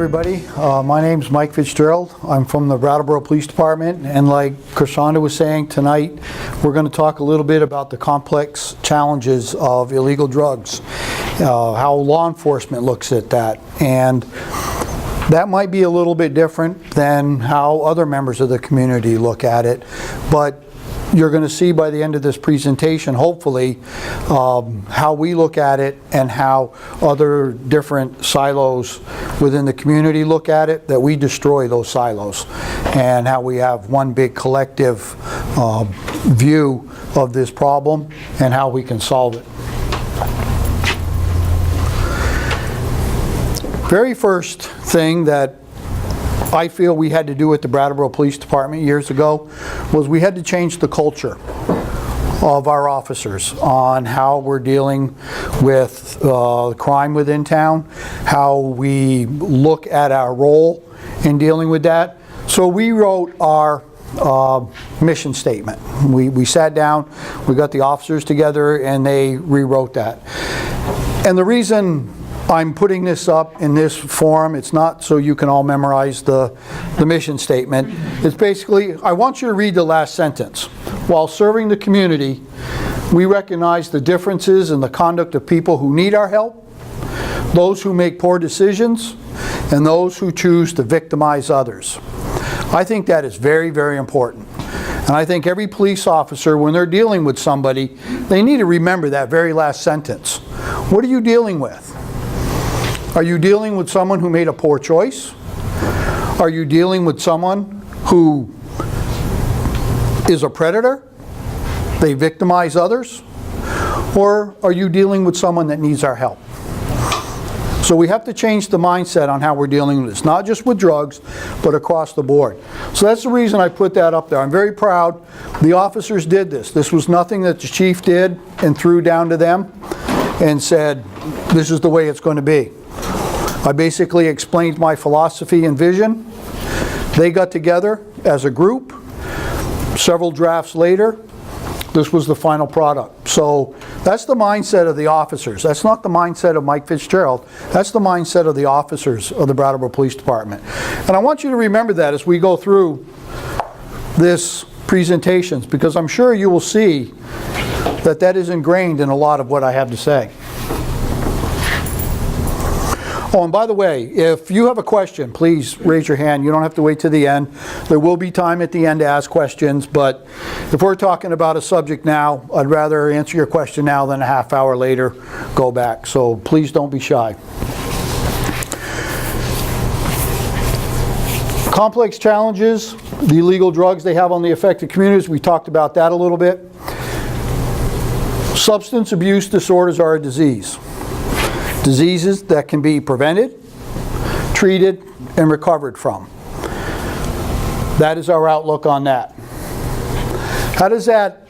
everybody. My name's Mike Fitzgerald. I'm from the Brattleboro Police Department, and like Krishanda was saying tonight, we're going to talk a little bit about the complex challenges of illegal drugs, how law enforcement looks at that, and that might be a little bit different than how other members of the community look at it, but you're going to see by the end of this presentation, hopefully, how we look at it and how other different silos within the community look at it, that we destroy those silos, and how we have one big collective view of this problem and how we can solve it. Very first thing that I feel we had to do at the Brattleboro Police Department years ago was we had to change the culture of our officers on how we're dealing with crime within town, how we look at our role in dealing with that. So we wrote our mission statement. We sat down, we got the officers together, and they rewrote that. And the reason I'm putting this up in this form, it's not so you can all memorize the mission statement. It's basically, I want you to read the last sentence. While serving the community, we recognize the differences in the conduct of people who need our help, those who make poor decisions, and those who choose to victimize others. I think that is very, very important. And I think every police officer, when they're dealing with somebody, they need to remember that very last sentence. What are you dealing with? Are you dealing with someone who made a poor choice? Are you dealing with someone who is a predator? They victimize others? Or are you dealing with someone that needs our help? So we have to change the mindset on how we're dealing with this, not just with drugs, but across the board. So that's the reason I put that up there. I'm very proud the officers did this. This was nothing that the chief did and threw down to them and said, this is the way it's going to be. I basically explained my philosophy and vision. They got together as a group. Several drafts later, this was the final product. So that's the mindset of the officers. That's not the mindset of Mike Fitzgerald. That's the mindset of the officers of the Brattleboro Police Department. And I want you to remember that as we go through this presentations, because I'm sure you will see that that is ingrained in a lot of what I have to say. Oh, and by the way, if you have a question, please raise your hand. You don't have to wait to the end. There will be time at the end to ask questions, but if we're talking about a subject now, I'd rather answer your question now than a half hour later go back. So please don't be shy. Complex challenges, the illegal drugs they have on the affected communities. We talked about that a little bit. Substance abuse disorders are a disease. Diseases that can be prevented, treated, and recovered from. That is our outlook on that. How does that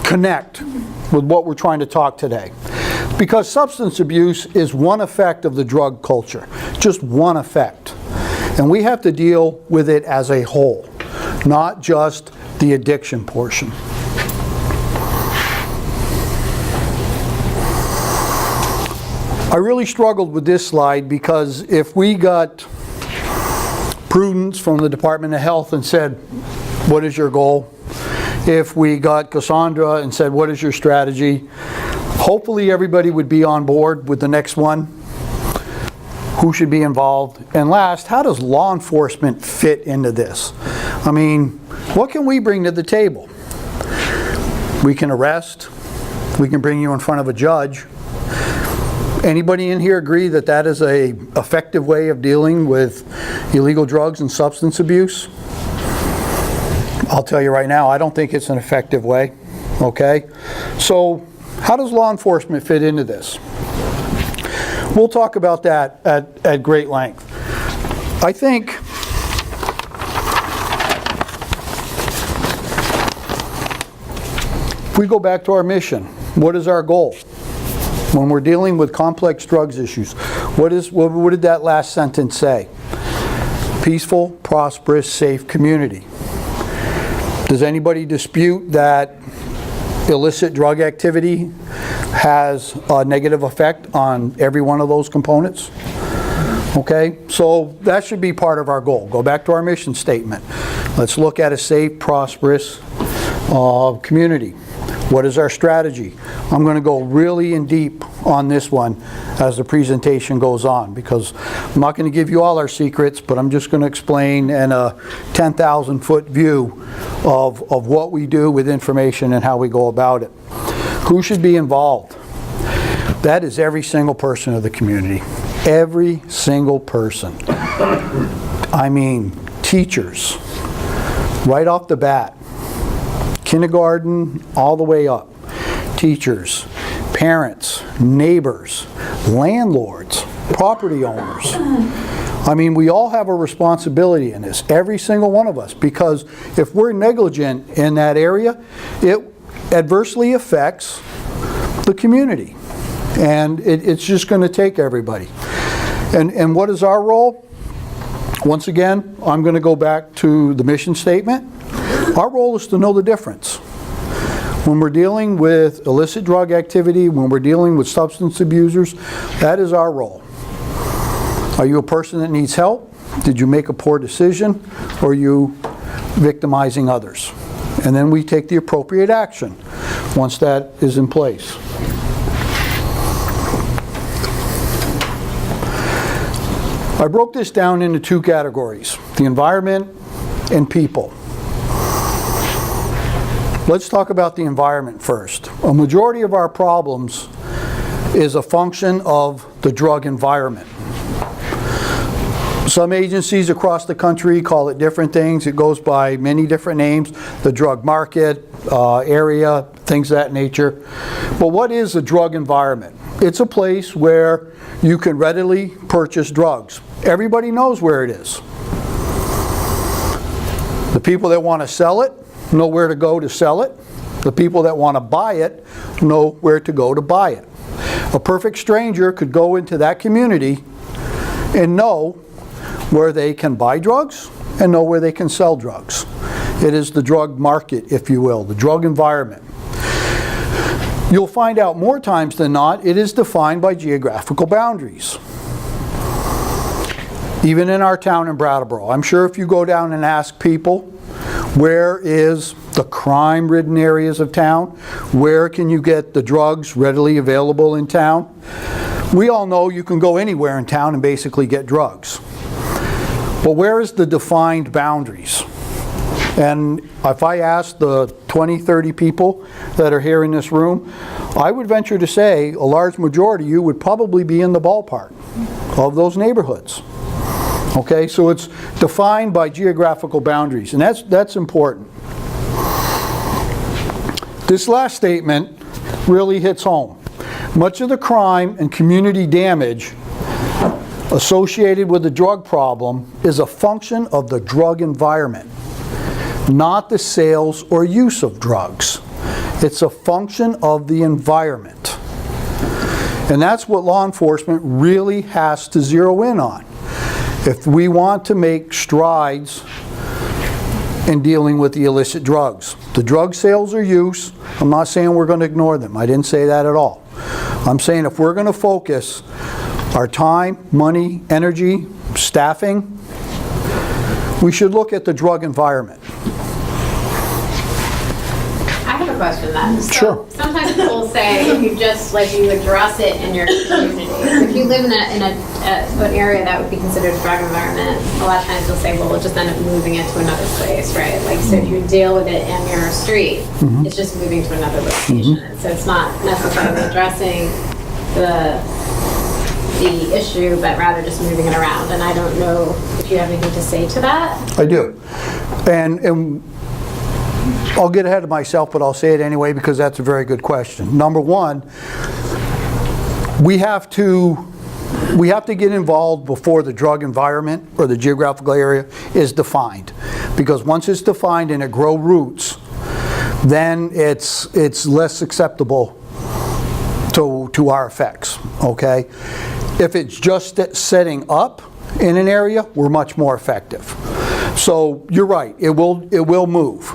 connect with what we're trying to talk today? Because substance abuse is one effect of the drug culture, just one effect. And we have to deal with it as a whole, not just the addiction portion. I really struggled with this slide because if we got Prudence from the Department of Health and said, what is your goal? If we got Cassandra and said, what is your strategy? Hopefully everybody would be on board with the next one. Who should be involved? And last, how does law enforcement fit into this? I mean, what can we bring to the table? We can arrest. We can bring you in front of a judge. Anybody in here agree that that is an effective way of dealing with illegal drugs and substance abuse? I'll tell you right now, I don't think it's an effective way, okay? So how does law enforcement fit into this? We'll talk about that at great length. I think if we go back to our mission, what is our goal? When we're dealing with complex drugs issues, what did that last sentence say? Peaceful, prosperous, safe community. Does anybody dispute that illicit drug activity has a negative effect on every one of those components. Okay, so that should be part of our goal. Go back to our mission statement. Let's look at a safe, prosperous community. What is our strategy? I'm going to go really in deep on this one as the presentation goes on, because I'm not going to give you all our secrets, but I'm just going to explain in a 10,000 foot view of what we do with information and how we go about it. Who should be involved? That is every single person of the community. Every single person. I mean, teachers, right off the bat, kindergarten all the way up. Teachers, parents, neighbors, landlords, property owners. I mean, we all have a responsibility in this, every single one of us, because if we're negligent in that area, it adversely affects the community. And it's just going to take everybody. And what is our role? Once again, I'm going to go back to the mission statement. Our role is to know the difference. When we're dealing with illicit drug activity, when we're dealing with substance abusers, that is our role. Are you a person that needs help? Did you make a poor decision? Or are you victimizing others? And then we take the appropriate action once that is in place. I broke this down into two categories, the environment and people. Let's talk about the environment first. A majority of our problems is a function of the drug environment. Some agencies across the country call it different things. It goes by many different names, the drug market, area, things of that nature. But what is a drug environment? It's a place where you can readily purchase drugs. Everybody knows where it is. The people that want to sell it know where to go to sell it. The people that want to buy it know where to go to buy it. A perfect stranger could go into that community and know where they can buy drugs and know where they can sell drugs. It is the drug market, if you will, the drug environment. You'll find out more times than not, it is defined by geographical boundaries. Even in our town in Brattleboro, I'm sure if you go down and ask people, where is the crime-ridden areas of town? Where can you get the drugs readily available in town? We all know you can go anywhere in town and basically get drugs. But where is the defined boundaries? And if I ask the 20, 30 people that are here in this room, I would venture to say a large majority of you would probably be in the ballpark of those neighborhoods. Okay, so it's defined by geographical boundaries, and that's important. This last statement really hits home. Much of the crime and community damage associated with the drug problem is a function of the drug environment, not the sales or use of drugs. It's a function of the environment. And that's what law enforcement really has to zero in on. If we want to make strides in dealing with the illicit drugs. The drug sales or use, I'm not saying we're going to ignore them. I didn't say that at all. I'm saying if we're going to focus our time, money, energy, staffing, we should look at the drug environment. I have a question then. So sure. Sometimes people will say if you just you address it in your community. If you live in an area that would be considered a drug environment, a lot of times you'll say, well, we'll just end up moving it to another place, right? So if you deal with it in your street, it's just moving to another location. So it's not necessarily addressing the issue, but rather just moving it around. And I don't know if you have anything to say to that. I do. And I'll get ahead of myself, but I'll say it anyway because that's a very good question. Number one, we have to get involved before the drug environment or the geographical area is defined. Because once it's defined and it grows roots, then it's less acceptable to our effects, okay? If it's just setting up in an area, we're much more effective. So you're right, it will move.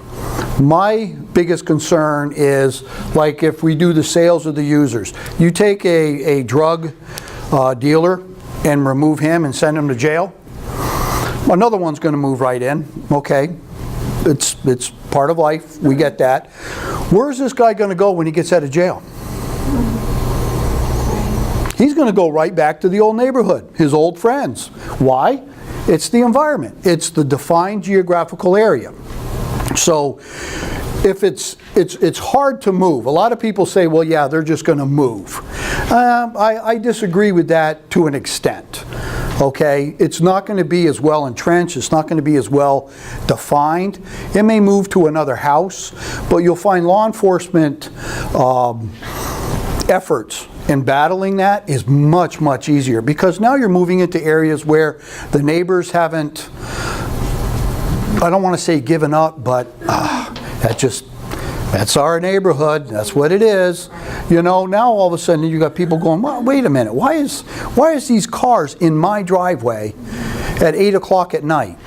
My biggest concern is, like, if we do the sales of the users, you take a drug dealer and remove him and send him to jail, another one's going to move right in. Okay, it's part of life, we get that. Where's this guy going to go when he gets out of jail? He's going to go right back to the old neighborhood, his old friends. Why? It's the environment. It's the defined geographical area. So if it's hard to move. A lot of people say, well, yeah, they're just going to move. I disagree with that to an extent. Okay, it's not going to be as well entrenched, it's not going to be as well defined. It may move to another house, but you'll find law enforcement efforts in battling that is much, much easier, because now you're moving into areas where the neighbors haven't, I don't want to say given up, but that's our neighborhood, that's what it is. You know, now all of a sudden you got people going, well, wait a minute, why is these cars in my driveway at 8 o'clock at night?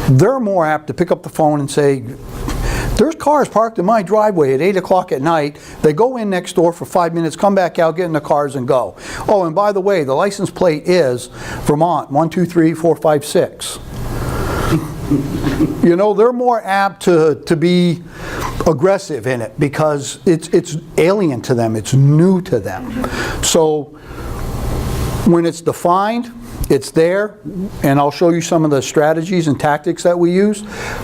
They're more apt to pick up the phone and say, there's cars parked in my driveway at 8 o'clock at night. They go in next door for 5 minutes, come back out, get in the cars and go. Oh, and by the way, the license plate is Vermont 123456. You know, they're more apt to be aggressive in it because it's alien to them, it's new to them. So when it's defined, it's there, and I'll show you some of the strategies and tactics that we use,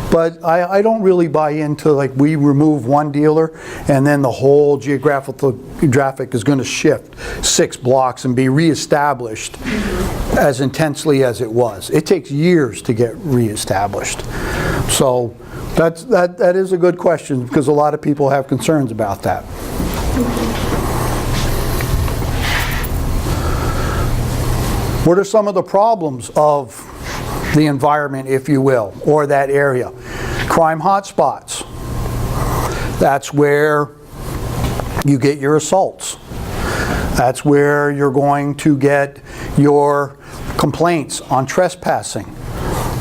but I don't really buy into, like, we remove one dealer and then the whole geographic is going to shift 6 blocks and be reestablished as intensely as it was. It takes years to get reestablished. So that is a good question, because a lot of people have concerns about that. What are some of the problems of the environment, if you will, or that area? Crime hotspots. That's where you get your assaults. That's where you're going to get your complaints on trespassing.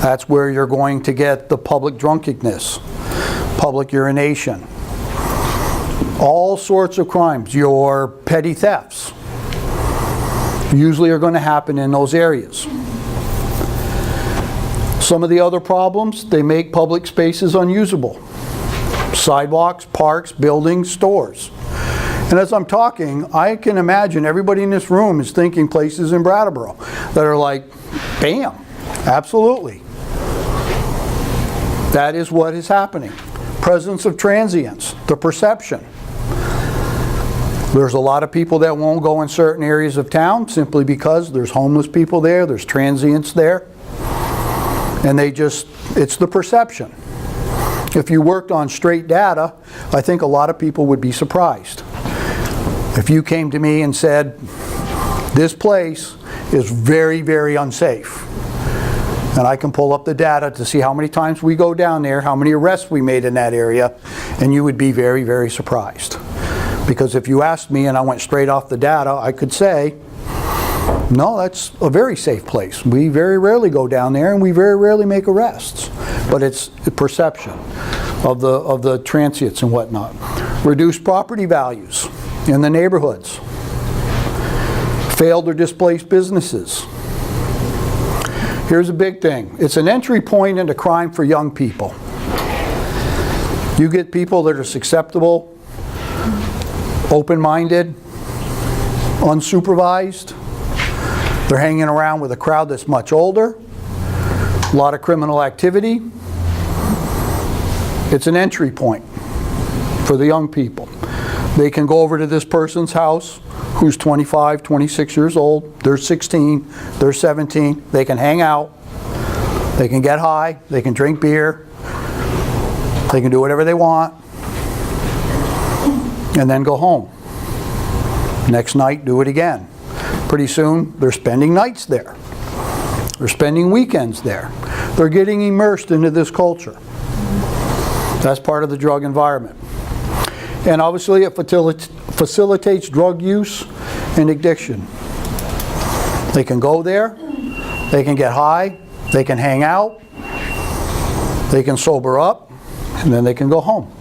That's where you're going to get the public drunkenness, public urination, all sorts of crimes, your petty thefts. Usually are going to happen in those areas. Some of the other problems, they make public spaces unusable. Sidewalks, parks, buildings, stores. And as I'm talking, I can imagine everybody in this room is thinking places in Brattleboro that are like, bam, absolutely. That is what is happening. Presence of transients, the perception. There's a lot of people that won't go in certain areas of town simply because there's homeless people there, there's transients there, and it's the perception. If you worked on straight data, I think a lot of people would be surprised. If you came to me and said, this place is very, very unsafe, and I can pull up the data to see how many times we go down there, how many arrests we made in that area, and you would be very, very surprised. Because if you asked me and I went straight off the data, I could say, no, that's a very safe place. We very rarely go down there and we very rarely make arrests. But it's the perception of the transients and whatnot. Reduced property values in the neighborhoods. Failed or displaced businesses. Here's a big thing. It's an entry point into crime for young people. You get people that are susceptible, open-minded, unsupervised. They're hanging around with a crowd that's much older. A lot of criminal activity. It's an entry point for the young people. They can go over to this person's house who's 25, 26 years old. They're 16, they're 17. They can hang out. They can get high. They can drink beer. They can do whatever they want. And then go home. Next night, do it again. Pretty soon, they're spending nights there. They're spending weekends there. They're getting immersed into this culture. That's part of the drug environment. And obviously, it facilitates drug use and addiction. They can go there, they can get high, they can hang out, they can sober up, and then they can go home.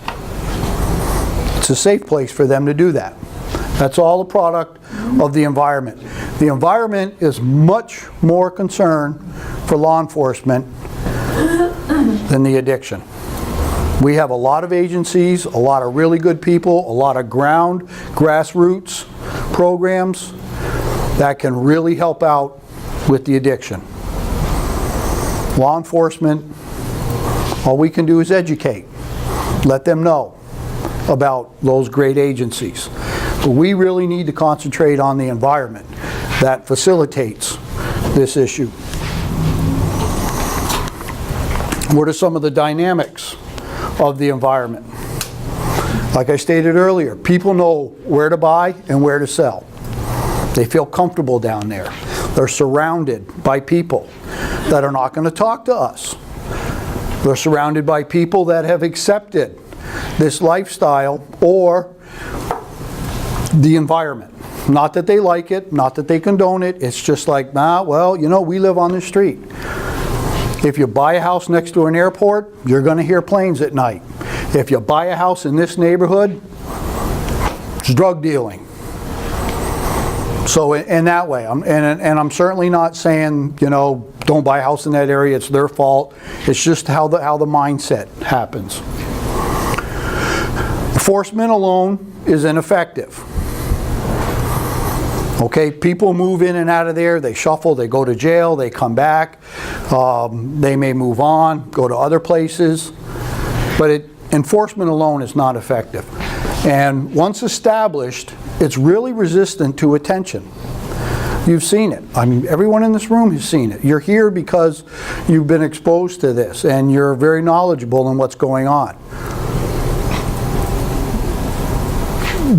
It's a safe place for them to do that. That's all a product of the environment. The environment is much more concern for law enforcement than the addiction. We have a lot of agencies, a lot of really good people, a lot of grassroots programs that can really help out with the addiction. Law enforcement, all we can do is educate, let them know about those great agencies. But we really need to concentrate on the environment that facilitates this issue. What are some of the dynamics of the environment? Like I stated earlier, people know where to buy and where to sell. They feel comfortable down there. They're surrounded by people that are not going to talk to us. They're surrounded by people that have accepted this lifestyle or the environment. Not that they like it, not that they condone it, it's just like, nah, well, you know, we live on the street. If you buy a house next to an airport, you're going to hear planes at night. If you buy a house in this neighborhood, it's drug dealing. So in that way, and I'm certainly not saying, you know, don't buy a house in that area, it's their fault. It's just how the mindset happens. Enforcement alone is ineffective. Okay, people move in and out of there, they shuffle, they go to jail, they come back, they may move on, go to other places, but enforcement alone is not effective. And once established, it's really resistant to attention. You've seen it. I mean, everyone in this room has seen it. You're here because you've been exposed to this and you're very knowledgeable in what's going on.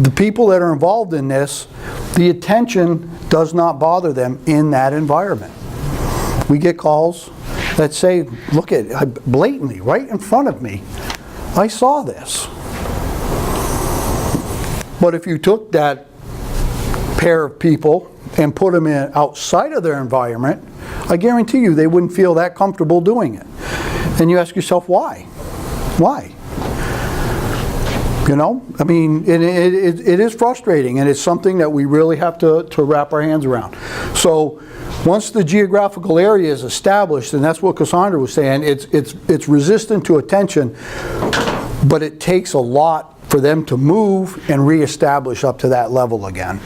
The people that are involved in this, the attention does not bother them in that environment. We get calls that say, look at it, blatantly, right in front of me, I saw this. But if you took that pair of people and put them in outside of their environment, I guarantee you they wouldn't feel that comfortable doing it. And you ask yourself, why? Why? You know, I mean, it is frustrating, and it's something that we really have to wrap our hands around. So once the geographical area is established, and that's what Cassandra was saying, it's resistant to attention, but it takes a lot for them to move and reestablish up to that level again.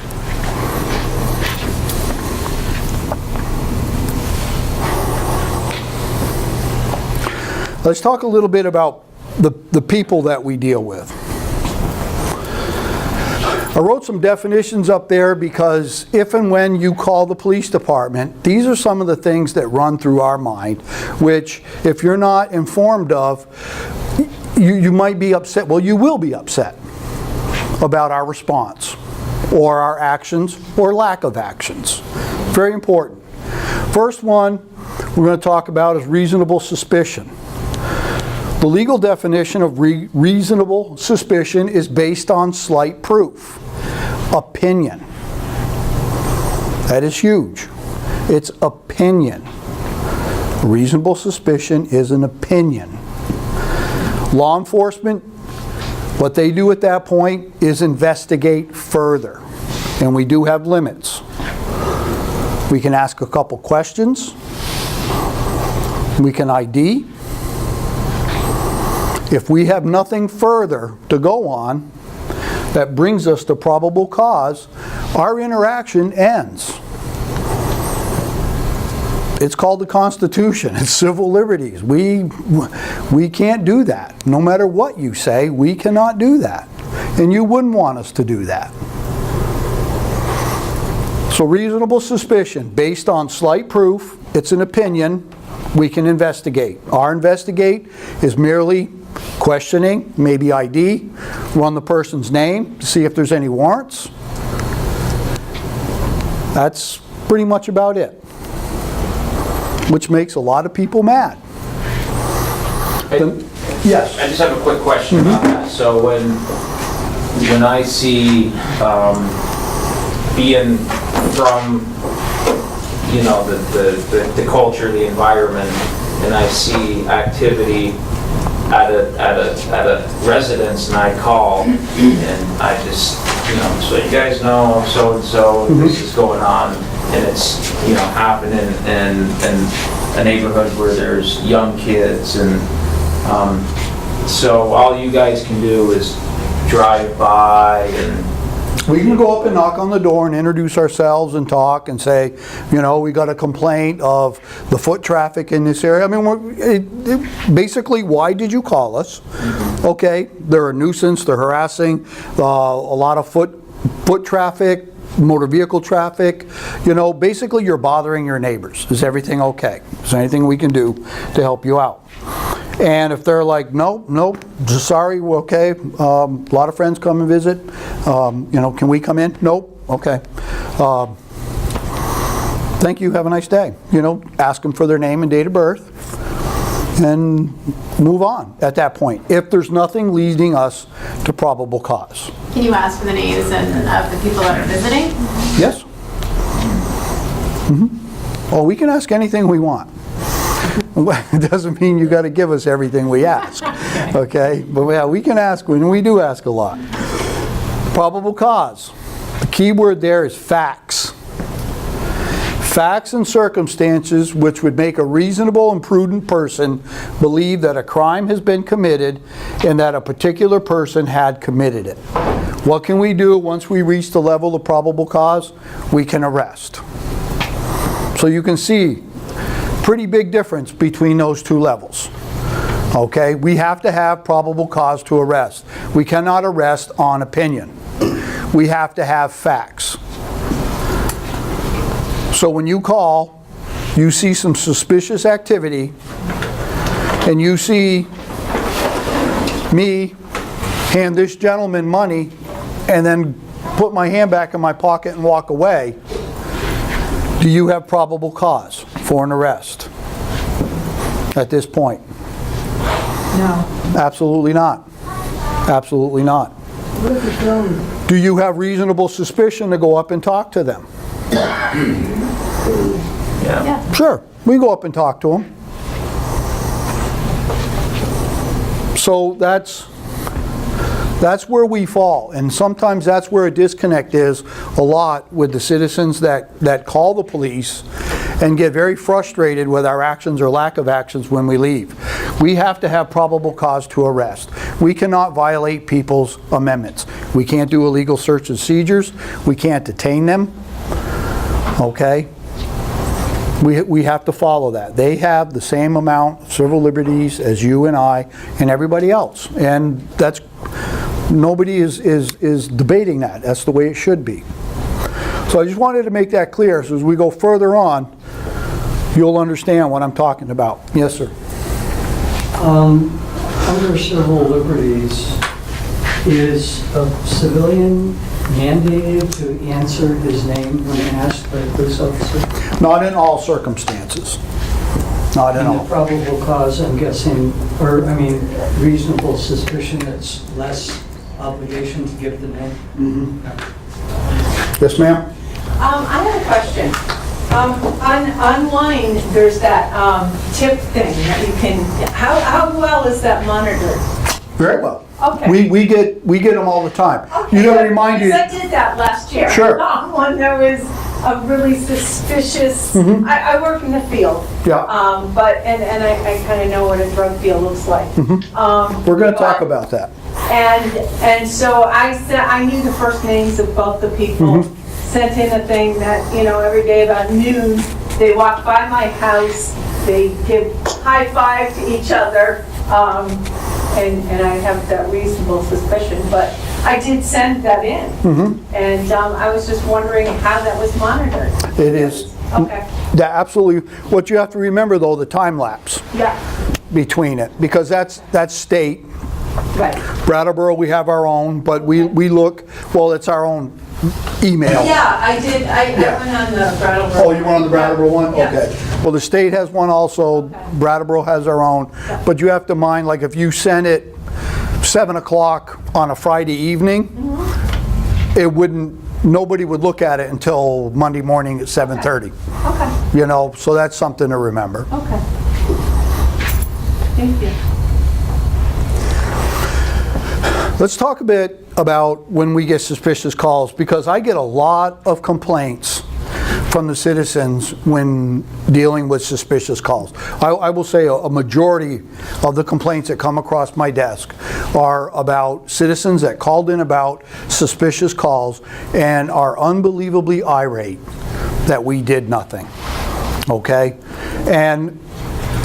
Let's talk a little bit about the people that we deal with. I wrote some definitions up there because if and when you call the police department, these are some of the things that run through our mind, which if you're not informed of, you might be upset. Well, you will be upset about our response or our actions or lack of actions. Very important. First one we're going to talk about is reasonable suspicion. The legal definition of reasonable suspicion is based on slight proof. Opinion. That is huge. It's opinion. Reasonable suspicion is an opinion. Law enforcement, what they do at that point is investigate further. And we do have limits. We can ask a couple questions. We can ID. If we have nothing further to go on that brings us to probable cause, our interaction ends. It's called the Constitution. It's civil liberties. We can't do that. No matter what you say, we cannot do that. And you wouldn't want us to do that. So reasonable suspicion based on slight proof, it's an opinion, we can investigate. Our investigate is merely questioning, maybe ID, run the person's name to see if there's any warrants. That's pretty much about it, which makes a lot of people mad. Yes? I just have a quick question about that. So when I see being from, you know, the culture, the environment, and I see activity at a residence and I call and I just, so you guys know so-and-so, this is going on, and it's, happening in a neighborhood where there's young kids, and so all you guys can do is drive by and We can go up and knock on the door and introduce ourselves and talk and say, we got a complaint of the foot traffic in this area. I mean, basically, why did you call us? Okay, they're a nuisance, they're harassing, a lot of foot traffic, motor vehicle traffic. Basically you're bothering your neighbors. Is everything okay? Is there anything we can do to help you out? And if they're like, nope, just sorry, we're okay. A lot of friends come and visit. Can we come in? Nope. Okay. Thank you. Have a nice day. Ask them for their name and date of birth and move on at that point, if there's nothing leading us to probable cause. Can you ask for the names of the people that are visiting? Yes. Oh, we can ask anything we want. It doesn't mean you got to give us everything we ask, okay? But yeah, we can ask, and we do ask a lot. Probable cause. The key word there is facts. Facts and circumstances which would make a reasonable and prudent person believe that a crime has been committed and that a particular person had committed it. What can we do once we reach the level of probable cause? We can arrest. So you can see pretty big difference between those two levels. Okay, we have to have probable cause to arrest. We cannot arrest on opinion. We have to have facts. So when you call, you see some suspicious activity, and you see me hand this gentleman money and then put my hand back in my pocket and walk away, do you have probable cause for an arrest at this point? No. Absolutely not. Absolutely not. What if it's wrong? Do you have reasonable suspicion to go up and talk to them? yeah. Sure, we go up and talk to them. So that's where we fall, and sometimes that's where a disconnect is a lot with the citizens that call the police and get very frustrated with our actions or lack of actions when we leave. We have to have probable cause to arrest. We cannot violate people's amendments. We can't do illegal search and seizures. We can't detain them. Okay? We have to follow that. They have the same amount of civil liberties as you and I and everybody else. And that's, nobody is debating that. That's the way it should be. So I just wanted to make that clear, so as we go further on, you'll understand what I'm talking about. Yes, sir. Under civil liberties, is a civilian mandated to answer his name when asked by a police officer? Not in all circumstances. Not in And the all. probable cause, I'm guessing, or, I mean, reasonable suspicion, it's less obligation to give the name? Yes, ma'am? I have a question. Online, there's that tip thing that you can, how well is that monitored? Very well. Okay. We get them all the time. Okay, You gotta remind you. because I did that last year. Sure. One that was a really suspicious, I work in the field. Yeah. And I kind of know what a drug deal looks like. We're gonna talk about that. And so I knew the first names of both the people. Sent in a thing that, every day about noon, they walk by my house, they give high five to each other, and I have that reasonable suspicion, but I did send that in. And I was just wondering how that was monitored. It is. Okay, That absolutely. What you have to remember, though, the time lapse yeah, between it, because that's state. right. Brattleboro, we have our own, but we look, well, it's our own email. Yeah, I did, I went on the Brattleboro. Oh, you went on the Brattleboro one? Yeah. Okay. Well, the state has one also, Brattleboro has our own, but you have to mind, like, if you send it 7 o'clock on a Friday evening, it wouldn't, nobody would look at it until Monday morning at 7:30. Okay, So that's something to remember. okay. Thank you. Let's talk a bit about when we get suspicious calls, because I get a lot of complaints from the citizens when dealing with suspicious calls. I will say a majority of the complaints that come across my desk are about citizens that called in about suspicious calls and are unbelievably irate that we did nothing, okay? And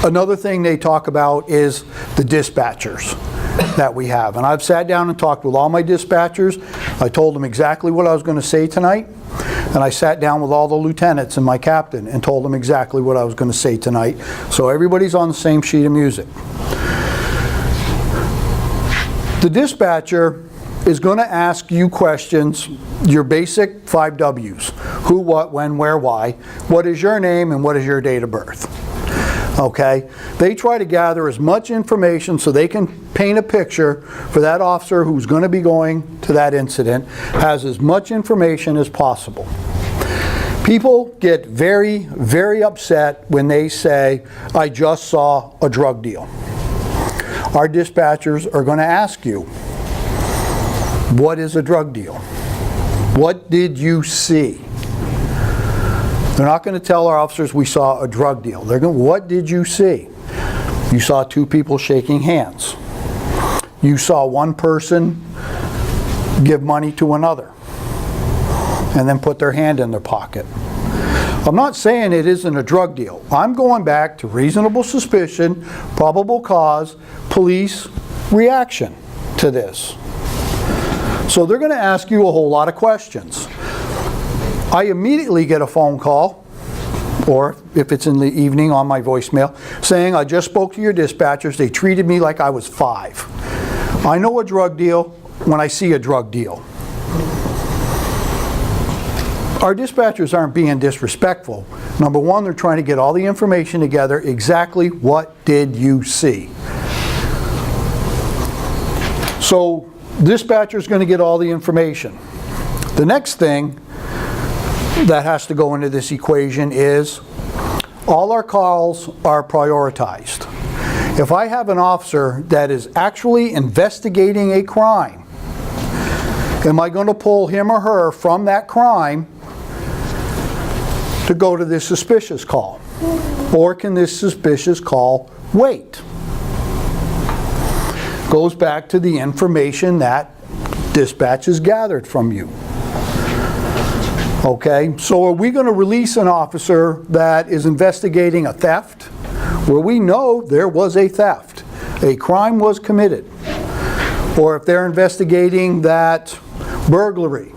another thing they talk about is the dispatchers that we have. And I've sat down and talked with all my dispatchers. I told them exactly what I was going to say tonight. And I sat down with all the lieutenants and my captain and told them exactly what I was going to say tonight. So everybody's on the same sheet of music. The dispatcher is going to ask you questions, your basic 5 W's. Who, what, when, where, why. What is your name and what is your date of birth? Okay? They try to gather as much information so they can paint a picture for that officer who's going to be going to that incident, has as much information as possible. People get very, very upset when they say, I just saw a drug deal. Our dispatchers are going to ask you, what is a drug deal? What did you see? They're not going to tell our officers we saw a drug deal. They're going, what did you see? You saw 2 people shaking hands. You saw one person give money to another and then put their hand in their pocket. I'm not saying it isn't a drug deal. I'm going back to reasonable suspicion, probable cause, police reaction to this. So they're going to ask you a whole lot of questions. I immediately get a phone call, or if it's in the evening on my voicemail, saying, I just spoke to your dispatchers, they treated me like I was 5. I know a drug deal when I see a drug deal. Our dispatchers aren't being disrespectful. Number one, they're trying to get all the information together, exactly what did you see. So, dispatcher's going to get all the information. The next thing that has to go into this equation is all our calls are prioritized. If I have an officer that is actually investigating a crime, am I going to pull him or her from that crime to go to this suspicious call? Or can this suspicious call wait? Goes back to the information that dispatch has gathered from you. Okay, so are we going to release an officer that is investigating a theft where we know there was a theft, a crime was committed? Or if they're investigating that burglary,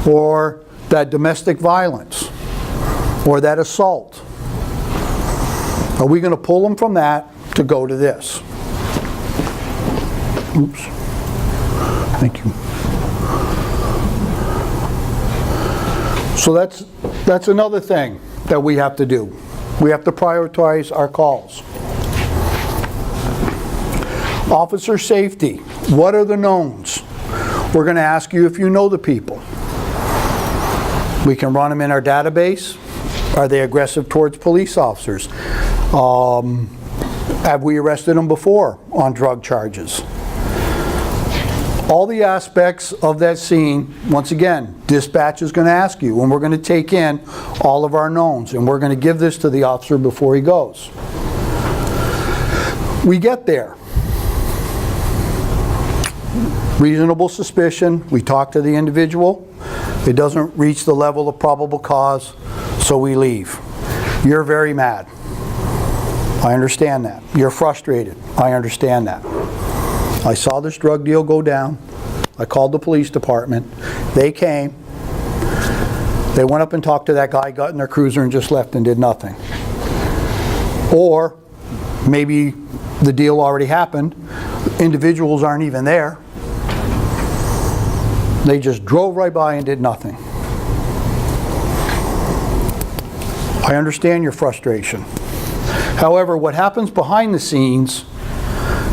or that domestic violence, or that assault, are we going to pull them from that to go to this? Oops. Thank you. So that's another thing that we have to do. We have to prioritize our calls. Officer safety. What are the knowns? We're going to ask you if you know the people. We can run them in our database. Are they aggressive towards police officers? Have we arrested them before on drug charges? All the aspects of that scene, once again, dispatch is going to ask you, and we're going to take in all of our knowns, and we're going to give this to the officer before he goes. We get there. Reasonable suspicion, we talk to the individual. It doesn't reach the level of probable cause, so we leave. You're very mad. I understand that. You're frustrated. I understand that. I saw this drug deal go down. I called the police department. They came. They went up and talked to that guy, got in their cruiser and just left and did nothing. Or maybe the deal already happened. Individuals aren't even there. They just drove right by and did nothing. I understand your frustration. However, what happens behind the scenes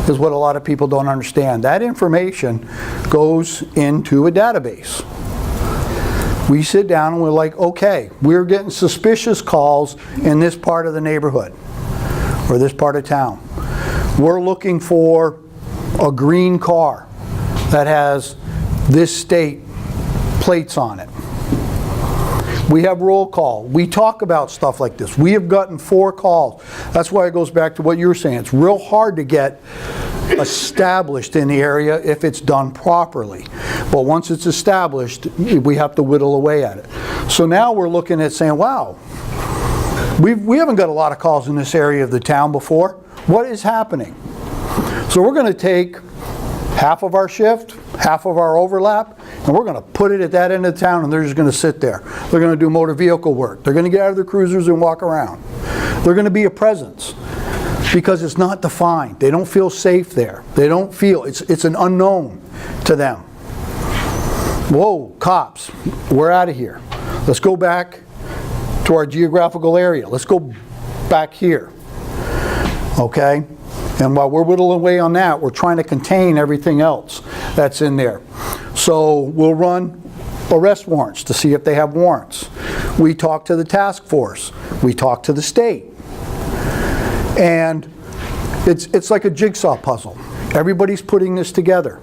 is what a lot of people don't understand. That information goes into a database. We sit down and we're like, okay, we're getting suspicious calls in this part of the neighborhood or this part of town. We're looking for a green car. that has this state plates on it. We have roll call. We talk about stuff like this. We have gotten 4 calls. That's why it goes back to what you were saying. It's real hard to get established in the area if it's done properly. But once it's established, we have to whittle away at it. So now we're looking at saying, wow, we haven't got a lot of calls in this area of the town before. What is happening? So we're going to take half of our shift, half of our overlap, and we're going to put it at that end of the town, and they're just going to sit there. They're going to do motor vehicle work. They're going to get out of their cruisers and walk around. They're going to be a presence because it's not defined. They don't feel safe there. They don't feel, it's an unknown to them. Whoa, cops, we're out of here. Let's go back to our geographical area. Let's go back here. Okay? And while we're whittling away on that, we're trying to contain everything else that's in there. So we'll run arrest warrants to see if they have warrants. We talk to the task force. We talk to the state. And it's like a jigsaw puzzle. Everybody's putting this together.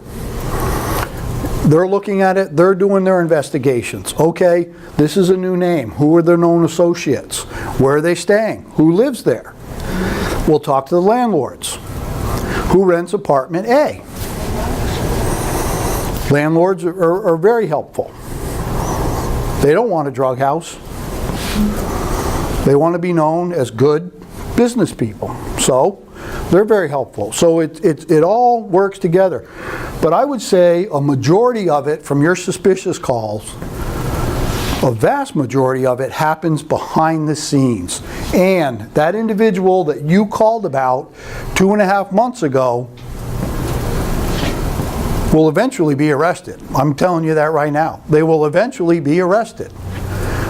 They're looking at it, they're doing their investigations. Okay, this is a new name. Who are their known associates? Where are they staying? Who lives there? We'll talk to the landlords. Who rents apartment A? Landlords are very helpful. They don't want a drug house. They want to be known as good business people. So they're very helpful. So it all works together. But I would say a majority of it from your suspicious calls, a vast majority of it happens behind the scenes. And that individual that you called about 2.5 months ago will eventually be arrested. I'm telling you that right now. They will eventually be arrested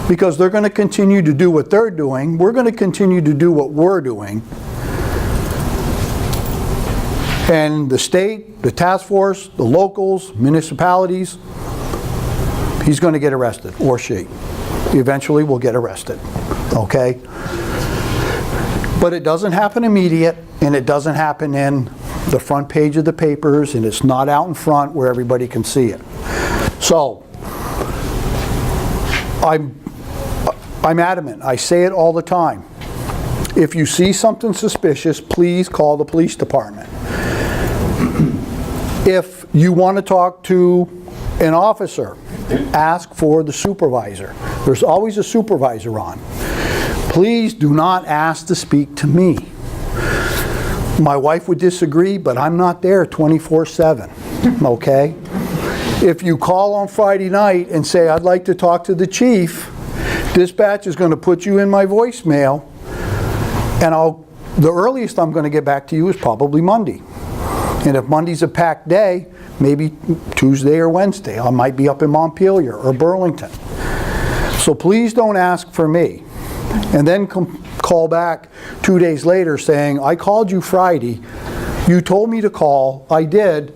because they're going to continue to do what they're doing. We're going to continue to do what we're doing. And the state, the task force, the locals, municipalities, he's going to get arrested, or she. Eventually will get arrested, okay? But it doesn't happen immediate, and it doesn't happen in the front page of the papers, and it's not out in front where everybody can see it. So, I'm adamant. I say it all the time. If you see something suspicious, please call the police department. If you want to talk to an officer, ask for the supervisor. There's always a supervisor on. Please do not ask to speak to me. My wife would disagree, but I'm not there 24/7, okay? If you call on Friday night and say, I'd like to talk to the chief, dispatch is going to put you in my voicemail, and the earliest I'm going to get back to you is probably Monday. And if Monday's a packed day, maybe Tuesday or Wednesday. I might be up in Montpelier or Burlington. So please don't ask for me. And then call back 2 days later saying, I called you Friday, you told me to call, I did,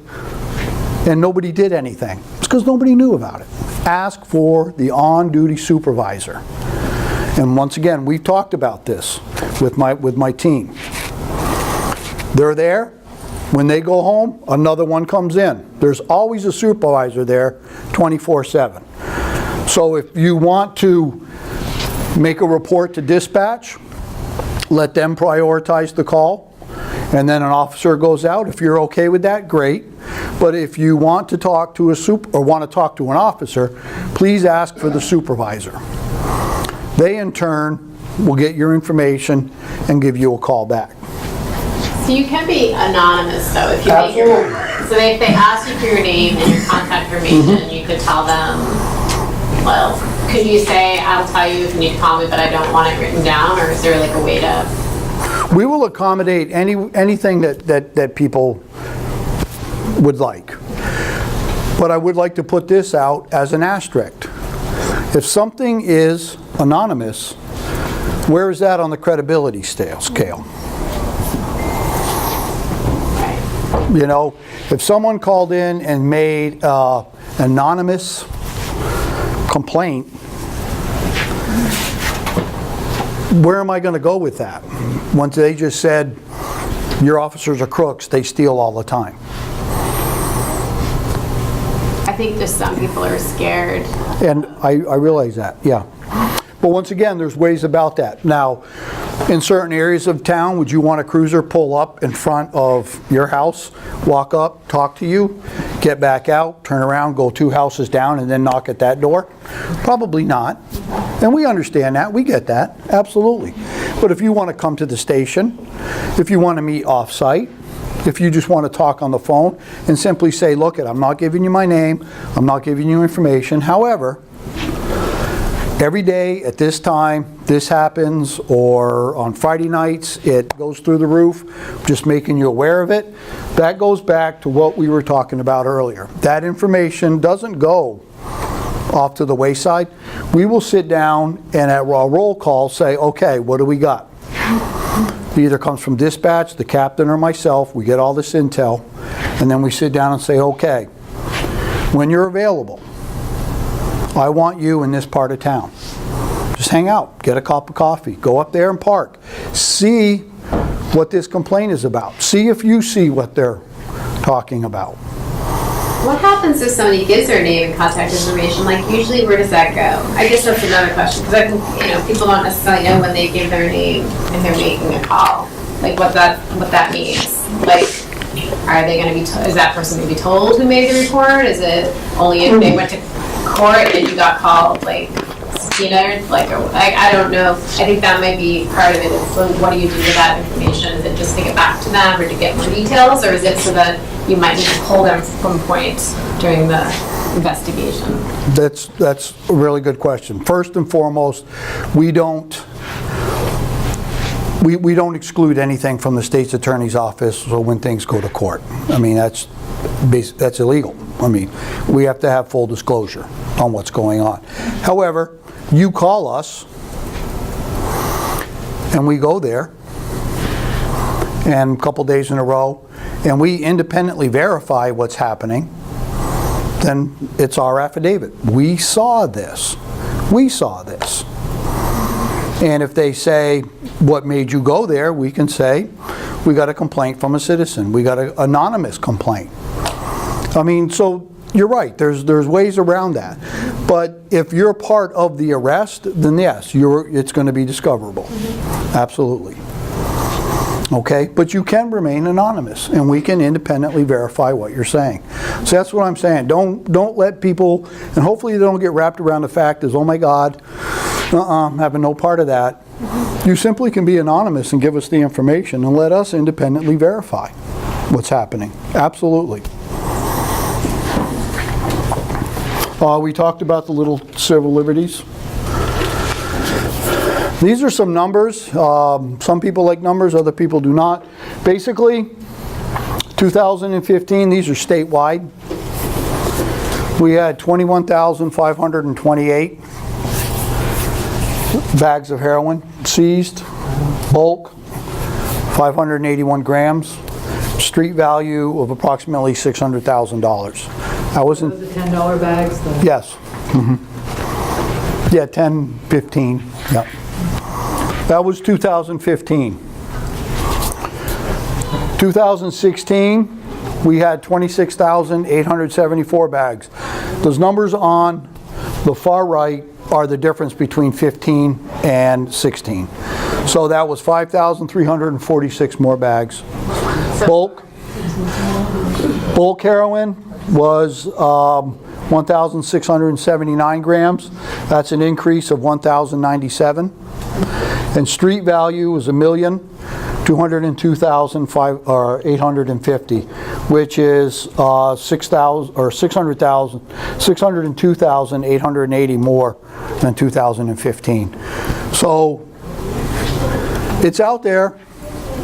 and nobody did anything. It's because nobody knew about it. Ask for the on-duty supervisor. And once again, we've talked about this with my team. They're there. When they go home, another one comes in. There's always a supervisor there 24/7. So if you want to make a report to dispatch, let them prioritize the call, and then an officer goes out. If you're okay with that, great. But if you want to talk to want to talk to an officer, please ask for the supervisor. They in turn will get your information and give you a call back. So you can be anonymous though if you make your report. So if they ask you for your name and your contact information, you could tell them, well, could you say, I'll tell you if you need to call me, but I don't want it written down, or is there like a way to? We will accommodate anything that people would like. But I would like to put this out as an asterisk. If something is anonymous, where is that on the credibility scale? You know, if someone called in and made an anonymous complaint, where am I going to go with that? Once they just said, your officers are crooks, they steal all the time. think just some people are scared. And I realize that, yeah. But once again, there's ways about that. Now, in certain areas of town, would you want a cruiser pull up in front of your house, walk up, talk to you, get back out, turn around, go 2 houses down, and then knock at that door? Probably not. And we understand that, we get that, absolutely. But if you want to come to the station, if you want to meet off-site, if you just want to talk on the phone and simply say, look, I'm not giving you my name, I'm not giving you information, however, every day at this time, this happens, or on Friday nights, it goes through the roof, just making you aware of it. That goes back to what we were talking about earlier. That information doesn't go off to the wayside. We will sit down and at a roll call say, okay, what do we got? It either comes from dispatch, the captain, or myself. We get all this intel, and then we sit down and say, okay, when you're available, I want you in this part of town. Just hang out, get a cup of coffee, go up there and park. See what this complaint is about. See if you see what they're talking about. What happens if somebody gives their name and contact information? Like, usually where does that go? I guess that's another question, because I think, people don't necessarily know when they give their name and they're making a call. Like, what that means. Like, are they going to be, is that person going to be told who made the report? Is it only if they went to court and you got called, like, subpoenaed? Like, I don't know. I think that might be part of it. Is, so what do you do with that information? Is it just to get back to them or to get more details? Or is it so that you might need to pull them from point during the investigation? That's a really good question. First and foremost, we don't exclude anything from the state's attorney's office so when things go to court. I mean, that's illegal. I mean, we have to have full disclosure on what's going on. However, you call us and we go there and a couple days in a row and we independently verify what's happening, then it's our affidavit. We saw this. We saw this. And if they say, what made you go there? We can say, we got a complaint from a citizen. We got an anonymous complaint. I mean, so you're right, there's ways around that. But if you're part of the arrest, then yes, it's going to be discoverable. Absolutely. Okay, but you can remain anonymous and we can independently verify what you're saying. So that's what I'm saying. Don't let people, and hopefully they don't get wrapped around the fact as, oh my God, I'm having no part of that. You simply can be anonymous and give us the information and let us independently verify what's happening. Absolutely. We talked about the little civil liberties. These are some numbers. Some people like numbers, other people do not. Basically, 2015, these are statewide. We had 21,528 bags of heroin seized, bulk, 581 grams, street value of approximately $600,000. That wasn't... Those the $10 bags? Yes. Mm-hmm. Yeah, 10, 15, yeah. That was 2015. 2016, we had 26,874 bags. Those numbers on the far right are the difference between 15 and 16. So that was 5,346 more bags. Bulk heroin was 1,679 grams. That's an increase of 1,097. And street value was $1,202,850, which is 602,880 more than 2015. So it's out there.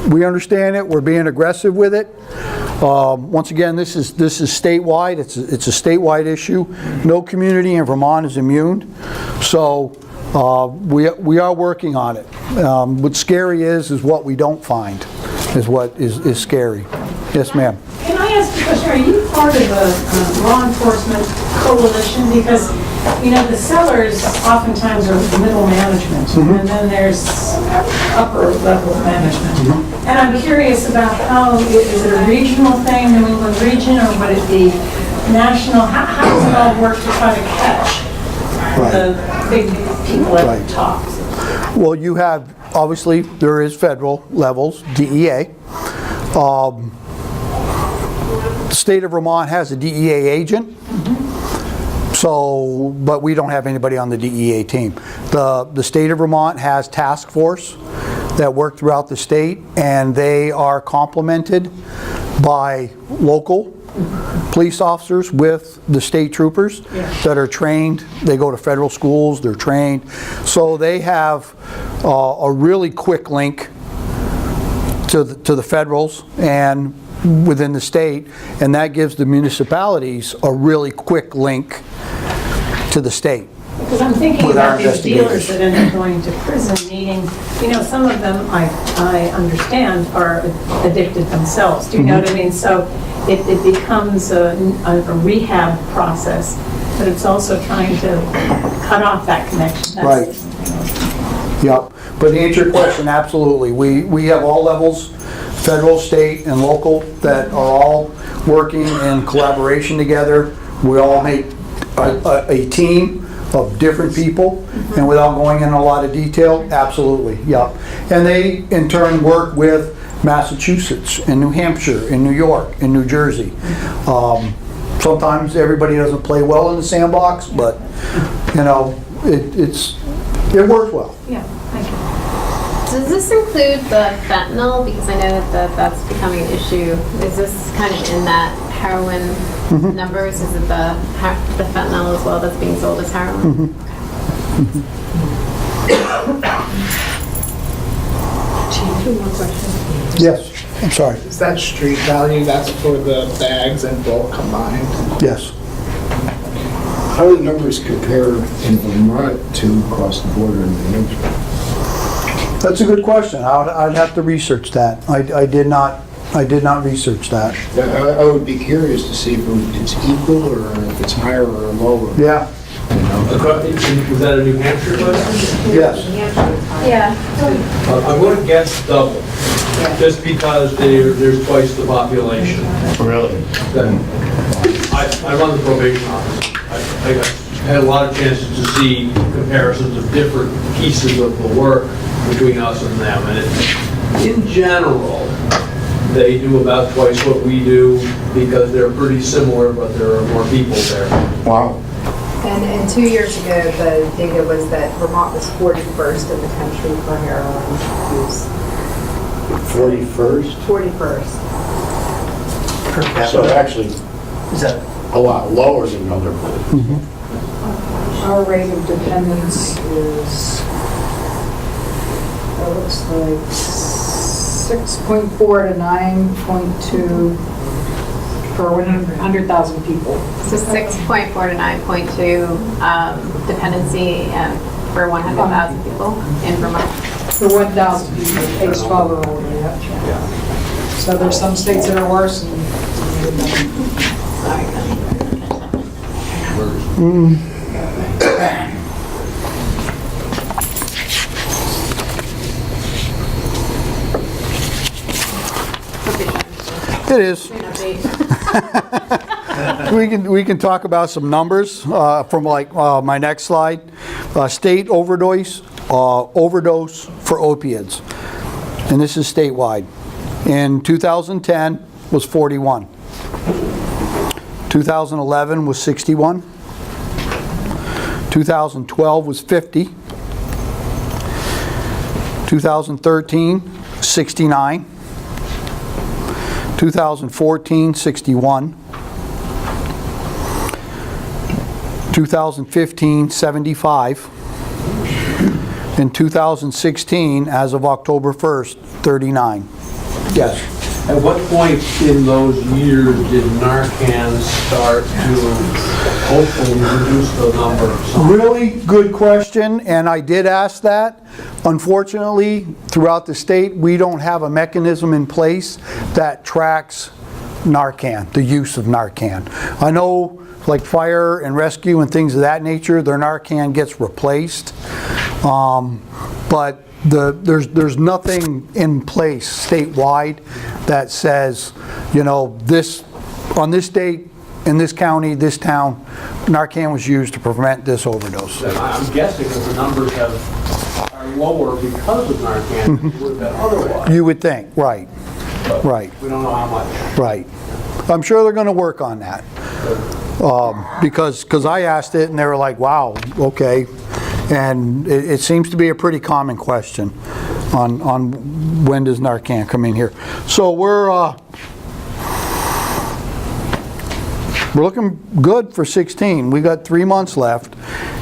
We understand it. We're being aggressive with it. Once again, this is statewide. It's a statewide issue. No community in Vermont is immune. So we are working on it. What's scary is what we don't find is what is scary. Yes, ma'am. Can I ask a question? Are you part of a law enforcement coalition? Because, the sellers oftentimes are middle management, and then there's upper level management. And I'm curious about how, is it a regional thing, New England region, or would it be national, how does it all work to try to catch the big people at Right. the top? Well, you have, obviously, there is federal levels, DEA. The state of Vermont has a DEA agent. So, but we don't have anybody on the DEA team. The state of Vermont has task force that work throughout the state, and they are complemented by local police officers with the state troopers that are trained. They go to federal schools, they're trained. So they have a really quick link to the federals and within the state, and that gives the municipalities a really quick link to the state. Because I'm thinking With our about these dealers investigators. that end up going to prison, meaning, some of them, I understand, are addicted themselves. Do you know what I mean? So it becomes a rehab process, but it's also trying to cut off that connection. Right. Yep. But to answer your question, absolutely. We have all levels, federal, state, and local, that are all working in collaboration together. We all make a team of different people, and without going into a lot of detail, absolutely, yep. And they, in turn, work with Massachusetts, and New Hampshire, and New York, and New Jersey. Sometimes everybody doesn't play well in the sandbox, but, it works well. Yeah, thank you. Does this include the fentanyl? Because I know that that's becoming an issue. Is this kind of in that heroin numbers? Is it the fentanyl as well that's being sold as heroin? Chief, one question. Yes, I'm sorry, Is that street value, that's for the bags and bulk combined? yes. How do the numbers compare in Vermont to across the border in New Hampshire? That's a good question. I'd have to research that. I did not research that. I would be curious to see if it's equal or if it's higher or lower. Yeah, Was that a New Hampshire question? yes. Yeah. I'm going to guess double, just because there's twice the population. Really? I run the probation office. I had a lot of chances to see comparisons of different pieces of the work between us and them. And in general, they do about twice what we do because they're pretty similar, but there are more people there. Wow. And 2 years ago, the data was that Vermont was 41st in the country for heroin use. 41st? 41st. So actually, a lot lower than other places. Our rate of dependence is, it looks like 6.4 to 9.2 per 100,000 people. So 6.4 to 9.2 dependency for 100,000 people in Vermont. For 1,000 people, age 12 or older, yeah. So there's some states that are worse and Sorry. It is. We can talk about some numbers from like my next slide. State overdose for opiates, and this is statewide. In 2010 was 41. 2011 was 61. 2012 was 50. 2013, 69. 2014, 61. 2015, 75. In 2016, as of October 1st, 39. Yes. At what point in those years did Narcan start to hopefully reduce the number? Really good question, and I did ask that. Unfortunately, throughout the state, we don't have a mechanism in place that tracks Narcan, the use of Narcan. I know, like fire and rescue and things of that nature, their Narcan gets replaced, but there's nothing in place statewide that says, this on this date in this county, this town, Narcan was used to prevent this overdose. And I'm guessing that the numbers are lower because of Narcan than they would have been otherwise. You would think, right, right. We don't know how much. Right. I'm sure they're going to work on that. Because I asked it and they were like, wow, okay. And it seems to be a pretty common question on when does Narcan come in here. So we're looking good for 16. We got 3 months left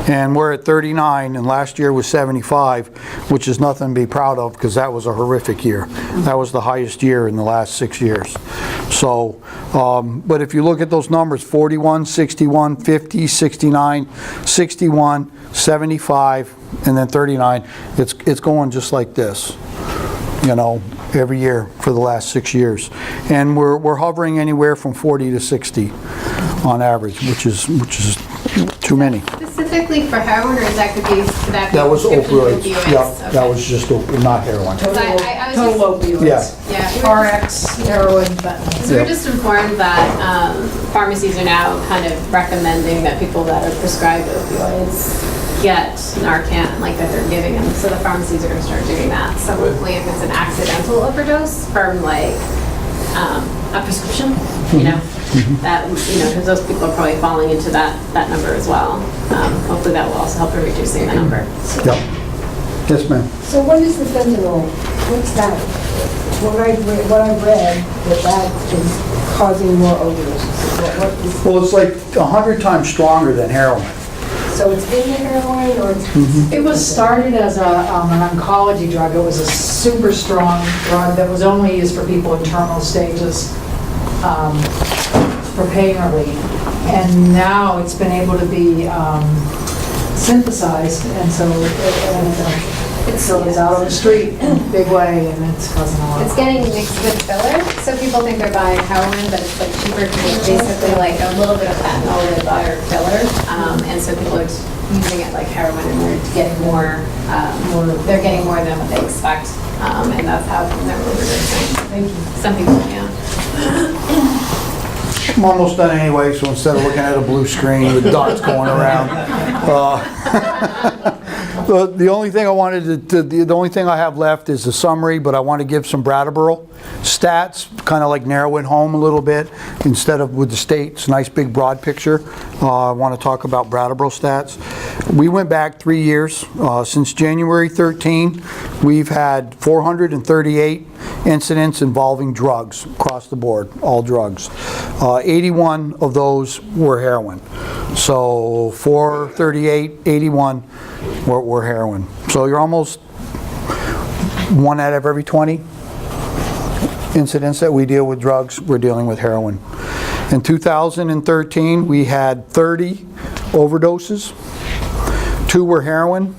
and we're at 39 and last year was 75, which is nothing to be proud of because that was a horrific year. That was the highest year in the last 6 years. So, but if you look at those numbers, 41, 61, 50, 69, 61, 75, and then 39, it's going just like this, you know, every year for the last 6 years. And we're hovering anywhere from 40 to 60 on average, which is too many. Specifically for heroin, or is that could be That was opioids. Yeah, Okay. that was just not heroin. I was Total just, opioids. yeah, RX, heroin, fentanyl. so we're just informed that pharmacies are now kind of recommending that people that are prescribed opioids get Narcan, like that they're giving them. So the pharmacies are going to start doing that. So hopefully if it's an accidental overdose from like a prescription, you know, that, you know, because those people are probably falling into that number as well. Hopefully that will also help in reducing the number. Yeah. Yes, ma'am. So what is the fentanyl? What's that? What I've read that is causing more overdoses. What is, Well, it's like 100 times stronger than heroin. so it's in the heroin or it's... It was started as an oncology drug. It was a super strong drug that was only used for people in terminal stages for pain relief. And now it's been able to be synthesized, and so it's out on the street in a big way, and it's causing a lot. It's getting mixed with filler, so people think they're buying heroin, but it's like cheaper because it's basically like a little bit of fentanyl with other filler, and so people are using it like heroin, and they're getting more. They're getting more than what they expect, and that's how they're overdosing. Thank you. Some people, yeah. I'm almost done anyway, so instead of looking at a blue screen with dots going around. The only thing I wanted the only thing I have left is the summary, but I want to give some Brattleboro stats, kind of like narrow it home a little bit instead of with the state's nice big broad picture. I want to talk about Brattleboro stats. We went back 3 years. Since January 13, we've had 438 incidents involving drugs across the board, all drugs. 81 of those were heroin. So 438, 81 were heroin. So you're almost 1 out of every 20 incidents that we deal with drugs, we're dealing with heroin. In 2013, we had 30 overdoses. 2 were heroin,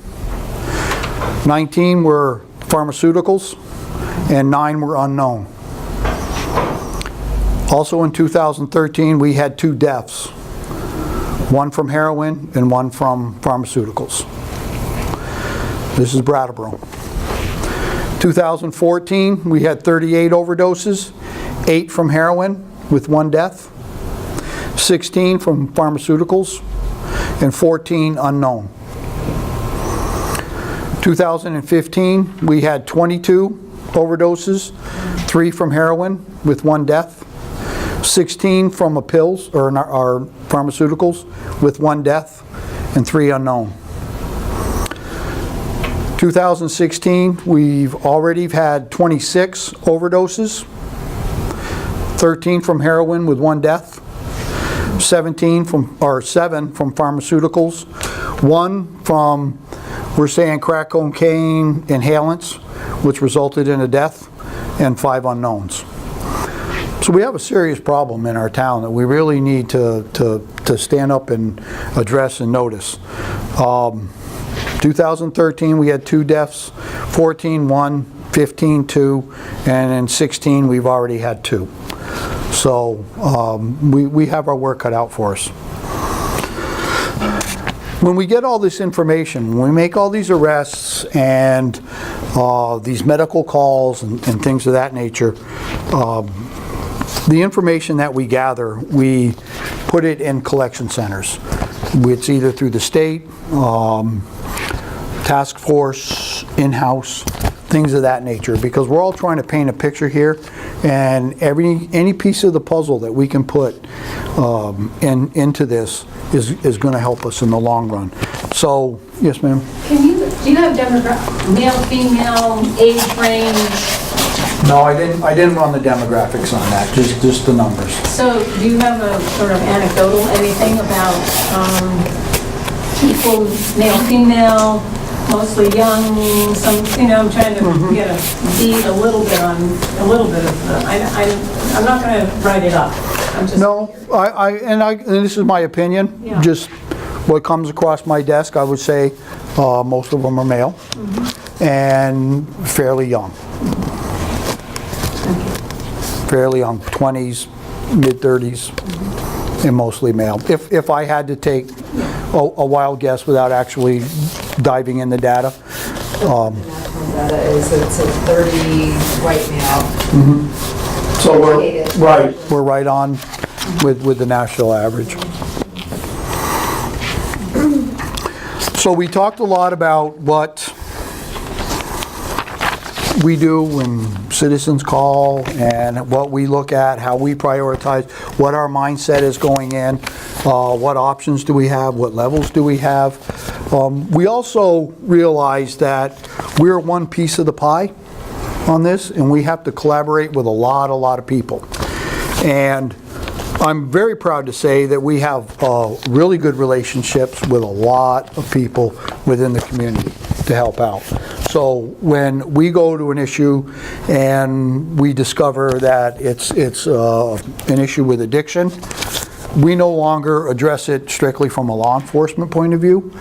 19 were pharmaceuticals, and 9 were unknown. Also in 2013, we had 2 deaths, 1 from heroin and 1 from pharmaceuticals. This is Brattleboro. 2014, we had 38 overdoses, 8 from heroin with 1 death, 16 from pharmaceuticals, and 14 unknown. 2015, we had 22 overdoses, 3 from heroin with 1 death, 16 from a pills or our pharmaceuticals with 1 death, and 3 unknown. 2016, we've already had 26 overdoses, 13 from heroin with 1 death, 7 from pharmaceuticals, 1 from, we're saying, crack cocaine inhalants, which resulted in a death, and 5 unknowns. So we have a serious problem in our town that we really need to stand up and address and notice. 2013, we had 2 deaths, 14, 1, 15, 2, and in 16, we've already had 2. So we have our work cut out for us. When we get all this information, when we make all these arrests and these medical calls and things of that nature, the information that we gather, we put it in collection centers. It's either through the state, task force, in-house, things of that nature, because we're all trying to paint a picture here, and any piece of the puzzle that we can put into this is going to help us in the long run. So, yes, ma'am? Do you have male, female, age range? No, I didn't run the demographics on that, just the numbers. So do you have a sort of anecdotal anything about people, male, female, mostly young, some, I'm trying to get a beat a little bit of the, I'm not going to write it up. I'm just. No, and this is my opinion, Yeah. just what comes across my desk, I would say most of them are male and fairly young. Fairly young, 20s, mid-30s, and mostly male. If I had to take a wild guess without actually diving in the data. Data is it's a 30 white male. So we're right on with the national average. So we talked a lot about what we do when citizens call and what we look at, how we prioritize, what our mindset is going in, what options do we have, what levels do we have. We also realize that we're one piece of the pie on this, and we have to collaborate with a lot of people. And I'm very proud to say that we have really good relationships with a lot of people within the community to help out. So when we go to an issue and we discover that it's an issue with addiction, we no longer address it strictly from a law enforcement point of view.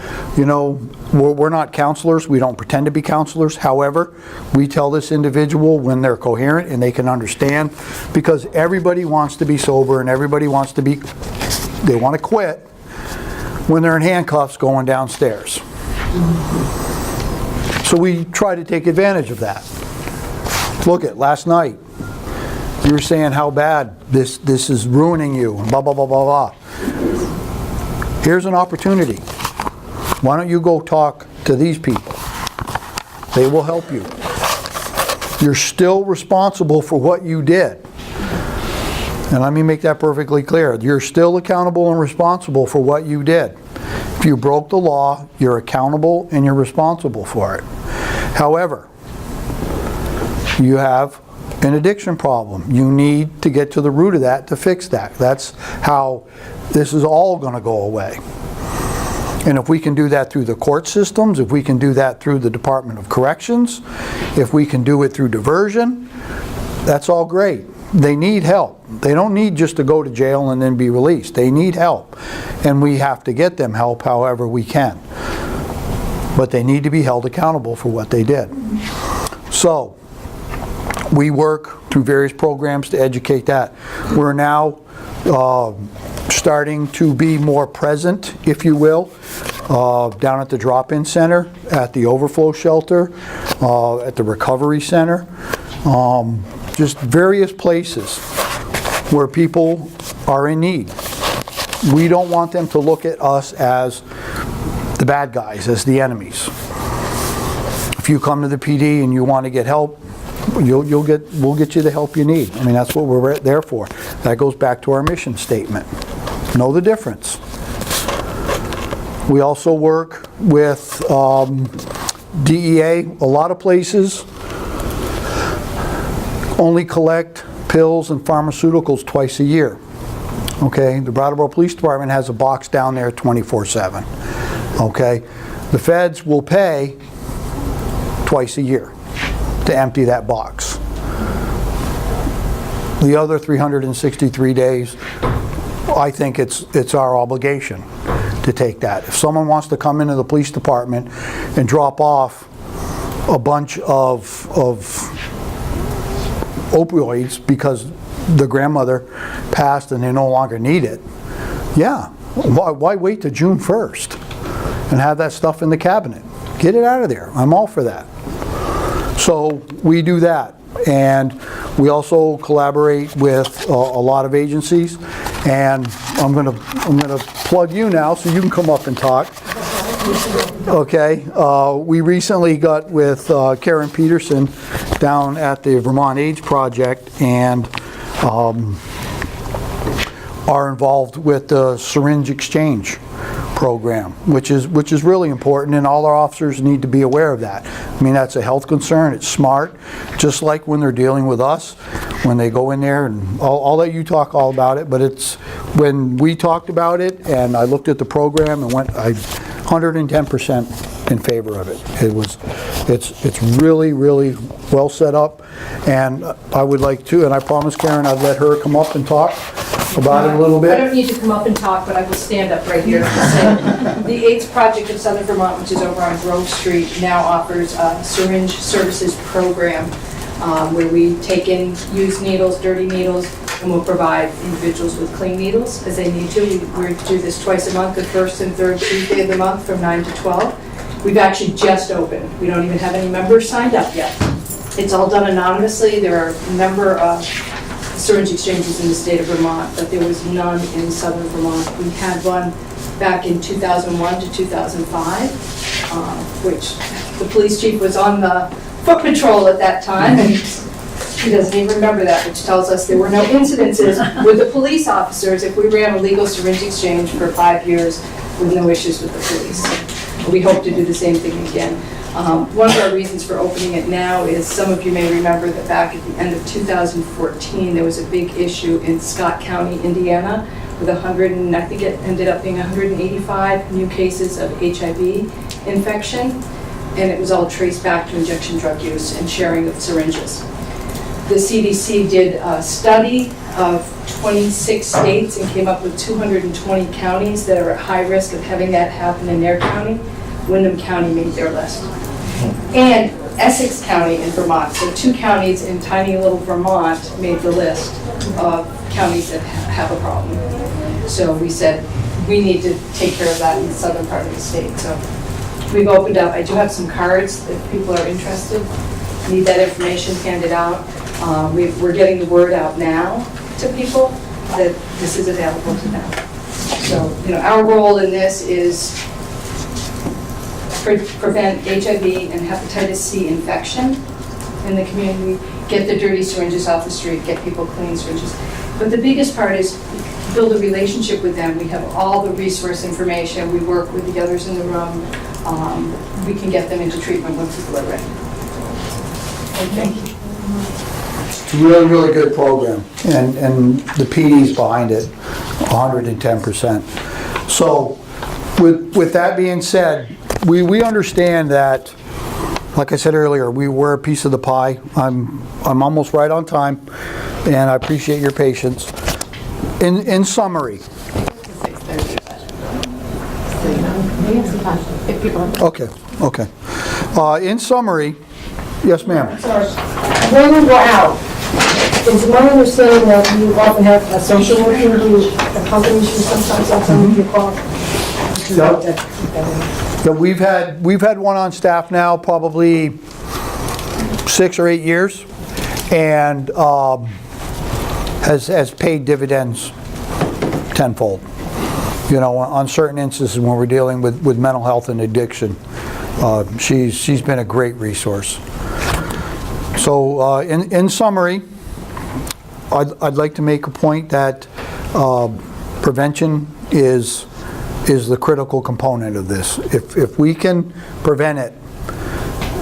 We're not counselors. We don't pretend to be counselors. However, we tell this individual when they're coherent and they can understand, because everybody wants to be sober and everybody wants to be, they want to quit when they're in handcuffs going downstairs. So we try to take advantage of that. Look at last night. You were saying how bad this is ruining you, and blah, blah, blah, blah, blah. Here's an opportunity. Why don't you go talk to these people? They will help you. You're still responsible for what you did. And let me make that perfectly clear. You're still accountable and responsible for what you did. If you broke the law, you're accountable and you're responsible for it. However, you have an addiction problem. You need to get to the root of that to fix that. That's how this is all going to go away. And if we can do that through the court systems, if we can do that through the Department of Corrections, if we can do it through diversion, that's all great. They need help. They don't need just to go to jail and then be released. They need help. And we have to get them help however we can. But they need to be held accountable for what they did. So, we work through various programs to educate that. We're now starting to be more present, if you will, down at the drop-in center, at the overflow shelter, at the recovery center, just various places where people are in need. We don't want them to look at us as the bad guys, as the enemies. If you come to the PD and you want to get help, we'll get you the help you need. I mean, that's what we're there for. That goes back to our mission statement. Know the difference. We also work with DEA. A lot of places only collect pills and pharmaceuticals twice a year. Okay, the Brattleboro Police Department has a box down there 24/7. Okay, the feds will pay twice a year to empty that box. The other 363 days, I think it's our obligation to take that. If someone wants to come into the police department and drop off a bunch of opioids because the grandmother passed and they no longer need it, yeah, why wait to June 1st and have that stuff in the cabinet? Get it out of there. I'm all for that. So we do that. and we also collaborate with a lot of agencies. And I'm gonna plug you now, so you can come up and talk. Okay, we recently got with Karen Peterson down at the Vermont AIDS Project, and are involved with the syringe exchange program, which is really important, and all our officers need to be aware of that. I mean, that's a health concern. It's smart, just like when they're dealing with us, when they go in there, and I'll let you talk all about it, but it's when we talked about it and I looked at the program and went 110% in favor of it. It's really well set up, and I would like to, and I promised Karen I'd let her come up and talk about it a little bit. I don't need to come up and talk, but I will stand up right here and say, the AIDS Project of Southern Vermont, which is over on Grove Street, now offers a syringe services program where we take in used needles, dirty needles, and we'll provide individuals with clean needles as they need to. We do this twice a month, the first and third Tuesday of the month from 9 to 12. We've actually just opened. We don't even have any members signed up yet. It's all done anonymously. There are a number of syringe exchanges in the state of Vermont, but there was none in southern Vermont. We had one back in 2001 to 2005, which the police chief was on the foot patrol at that time, and he doesn't even remember that, which tells us there were no incidences with the police officers if we ran a legal syringe exchange for 5 years with no issues with the police. We hope to do the same thing again. One of our reasons for opening it now is some of you may remember that back at the end of 2014, there was a big issue in Scott County, Indiana, with I think it ended up being 185 new cases of HIV infection, and it was all traced back to injection drug use and sharing of syringes. The CDC did a study of 26 states and came up with 220 counties that are at high risk of having that happen in their county. Windham County made their list. And Essex County in Vermont. So 2 counties in tiny little Vermont made the list of counties that have a problem. So we said we need to take care of that in the southern part of the state. So we've opened up. I do have some cards if people are interested. Need that information handed out. We're getting the word out now to people that this is available to them. So, our role in this is prevent HIV and hepatitis C infection in the community, get the dirty syringes off the street, get people clean syringes. But the biggest part is build a relationship with them. We have all the resource information. We work with the others in the room. We can get them into treatment when people are ready. Thank you. It's a really good program, and the PD's behind it 110%. So with that being said, we understand that, like I said earlier, we're a piece of the pie. I'm almost right on time, and I appreciate your patience. In summary. Okay. In summary, yes, ma'am. Sorry. When you go out, is my understanding that you often have a social worker who accompanies you sometimes on some of your calls? Yeah, we've had one on staff now probably 6 or 8 years, and has paid dividends tenfold. On certain instances when we're dealing with mental health and addiction, she's been a great resource. So in summary, I'd like to make a point that prevention is the critical component of this. If we can prevent it,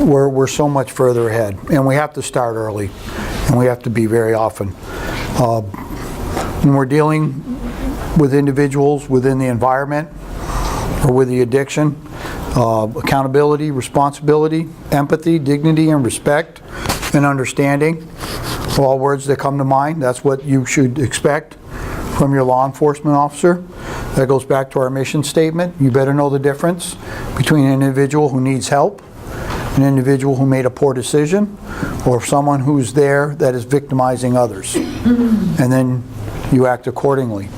we're so much further ahead, and we have to start early, and we have to be very often. When we're dealing with individuals within the environment or with the addiction, accountability, responsibility, empathy, dignity, and respect, and understanding, all words that come to mind. That's what you should expect from your law enforcement officer. That goes back to our mission statement. You better know the difference between an individual who needs help, an individual who made a poor decision, or someone who's there that is victimizing others. And then you act accordingly.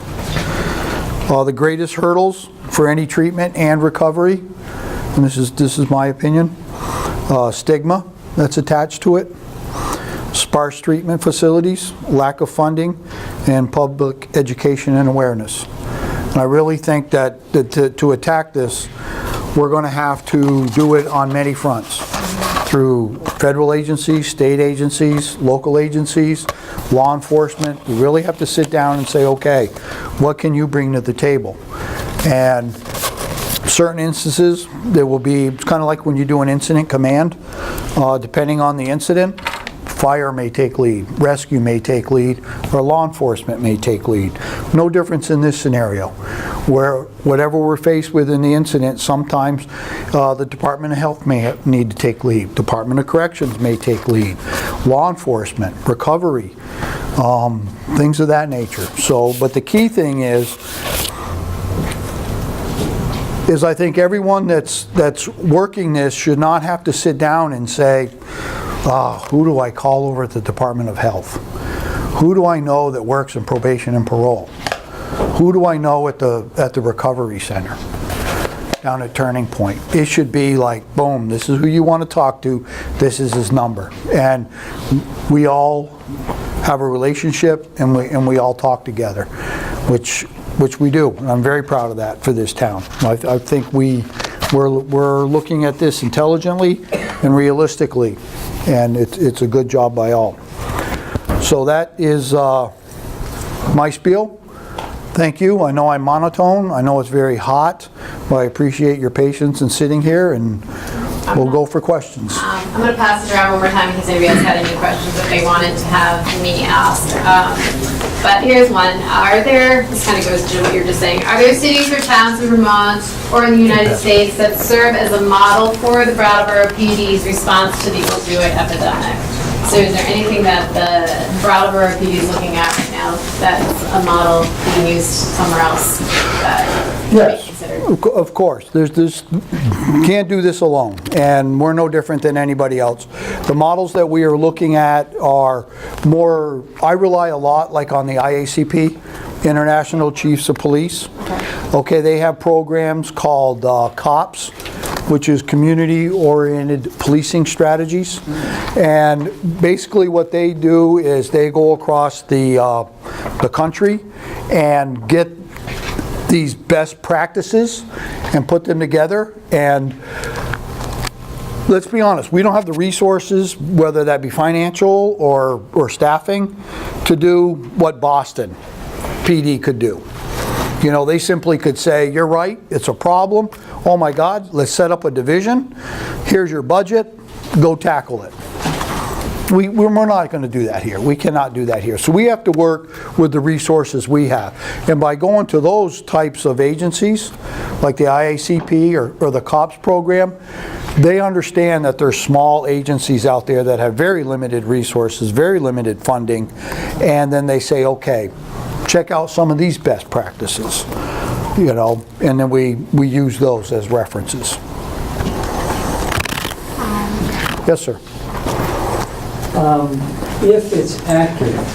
The greatest hurdles for any treatment and recovery, and this is my opinion, stigma that's attached to it, sparse treatment facilities, lack of funding, and public education and awareness. And I really think that to attack this, we're going to have to do it on many fronts, through federal agencies, state agencies, local agencies, law enforcement. We really have to sit down and say, okay, what can you bring to the table? And certain instances, there will be, it's kind of like when you do an incident command, depending on the incident, fire may take lead, rescue may take lead, or law enforcement may take lead. No difference in this scenario, where whatever we're faced with in the incident, sometimes the Department of Health may need to take lead, Department of Corrections may take lead, law enforcement, recovery, things of that nature. So, but the key thing is I think everyone that's working this should not have to sit down and say, who do I call over at the Department of Health? Who do I know that works in probation and parole? Who do I know at the recovery center down at Turning Point? It should be like, boom, this is who you want to talk to, this is his number. And we all have a relationship, and we all talk together, which we do. And I'm very proud of that for this town. I think we're looking at this intelligently and realistically, and it's a good job by all. So that is my spiel. Thank you. I know I'm monotone. I know it's very hot, but I appreciate your patience in sitting here, and we'll go for questions. I'm going to pass it around one more time in case anybody else had any questions that they wanted to have me ask. But here's one. Are there, this kind of goes to what you're just saying, are there cities or towns in Vermont or in the United States that serve as a model for the Brattleboro PD's response to the opioid epidemic? So is there anything that the Brattleboro PD is looking at right now that's a model being used somewhere else that Yes, be considered? of course. You can't do this alone, and we're no different than anybody else. The models that we are looking at are more, I rely a lot like on the IACP, International Chiefs of Police. Okay, they have programs called COPS, which is Community-Oriented Policing Strategies. And basically what they do is they go across the country and get these best practices and put them together. And let's be honest, we don't have the resources, whether that be financial or staffing, to do what Boston PD could do. You know, they simply could say, you're right, it's a problem. Oh my God, let's set up a division. Here's your budget, go tackle it. We're not going to do that here. We cannot do that here. So we have to work with the resources we have. And by going to those types of agencies, like the IACP or the COPS program, they understand that there's small agencies out there that have very limited resources, very limited funding, and then they say, okay, check out some of these best practices, you know, and then we use those as references. Yes, sir. If it's accurate,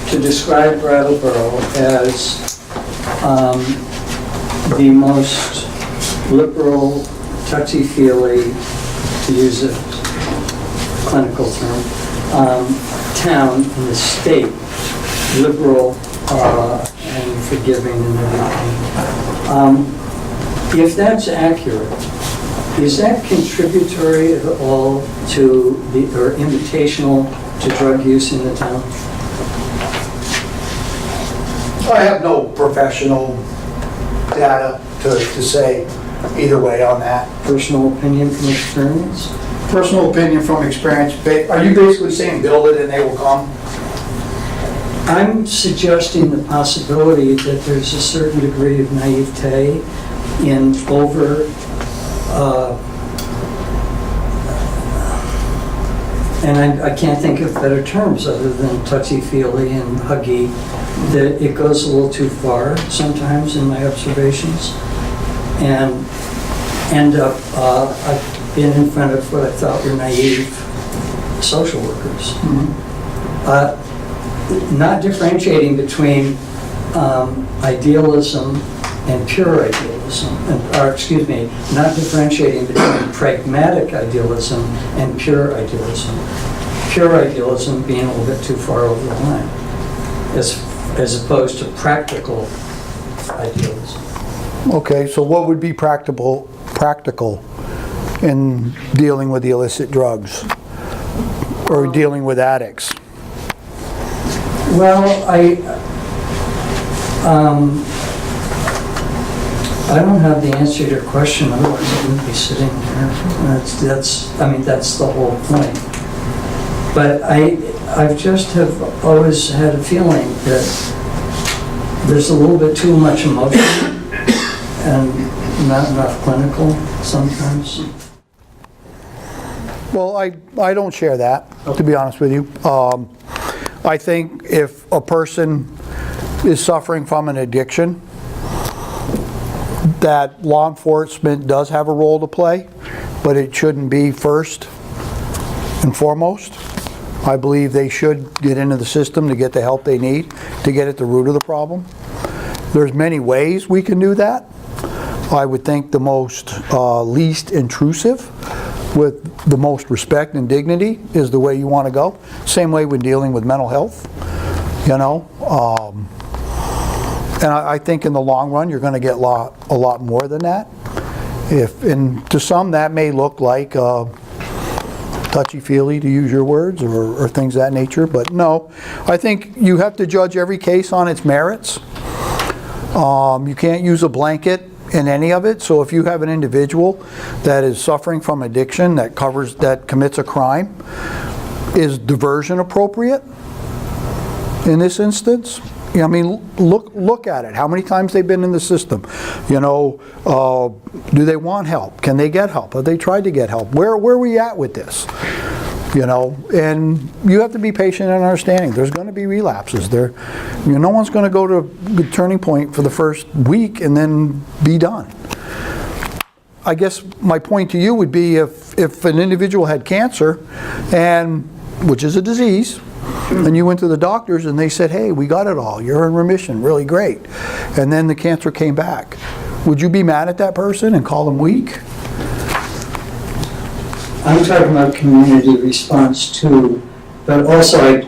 to describe Brattleboro as the most liberal, touchy-feely, to use a clinical term, town in the state, liberal and forgiving and everything. If that's accurate, is that contributory at all to or invitational to drug use in the town? I have no professional data to say either way on that. Personal opinion from experience? Personal opinion from experience. Are you basically saying build it and they will come? I'm suggesting the possibility that there's a certain degree of naivete in and I can't think of better terms other than touchy-feely and huggy, that it goes a little too far sometimes in my observations, and end up, I've been in front of what I thought were naive social workers. Mm-hmm. Not differentiating between idealism and pure idealism, or excuse me, not differentiating between pragmatic idealism and pure idealism. Pure idealism being a little bit too far over the line, as opposed to practical idealism. Okay, so what would be practical in dealing with the illicit drugs or dealing with addicts? Well, I don't have the answer to your question, otherwise I wouldn't be sitting here. That's the whole point. But I've just have always had a feeling that there's a little bit too much emotion and not enough clinical sometimes. Well, I don't share that, to be honest with you. I think if a person is suffering from an addiction, that law enforcement does have a role to play, but it shouldn't be first and foremost. I believe they should get into the system to get the help they need to get at the root of the problem. There's many ways we can do that. I would think the most least intrusive with the most respect and dignity is the way you want to go. Same way when dealing with mental health, you know. And I think in the long run you're going to get a lot more than that. And to some that may look like touchy-feely, to use your words, or things of that nature, but no. I think you have to judge every case on its merits. You can't use a blanket in any of it. So if you have an individual that is suffering from addiction that commits a crime, is diversion appropriate in this instance? I mean, look at it. How many times they've been in the system? You know, do they want help? Can they get help? Have they tried to get help? Where are we at with this? You know, and you have to be patient and understanding. There's going to be relapses. No one's going to go to the turning point for the first week and then be done. I guess my point to you would be if an individual had cancer, which is a disease, and you went to the doctors and they said, hey, we got it all, you're in remission, really great, and then the cancer came back, would you be mad at that person and call them weak? I'm talking about community response too, but also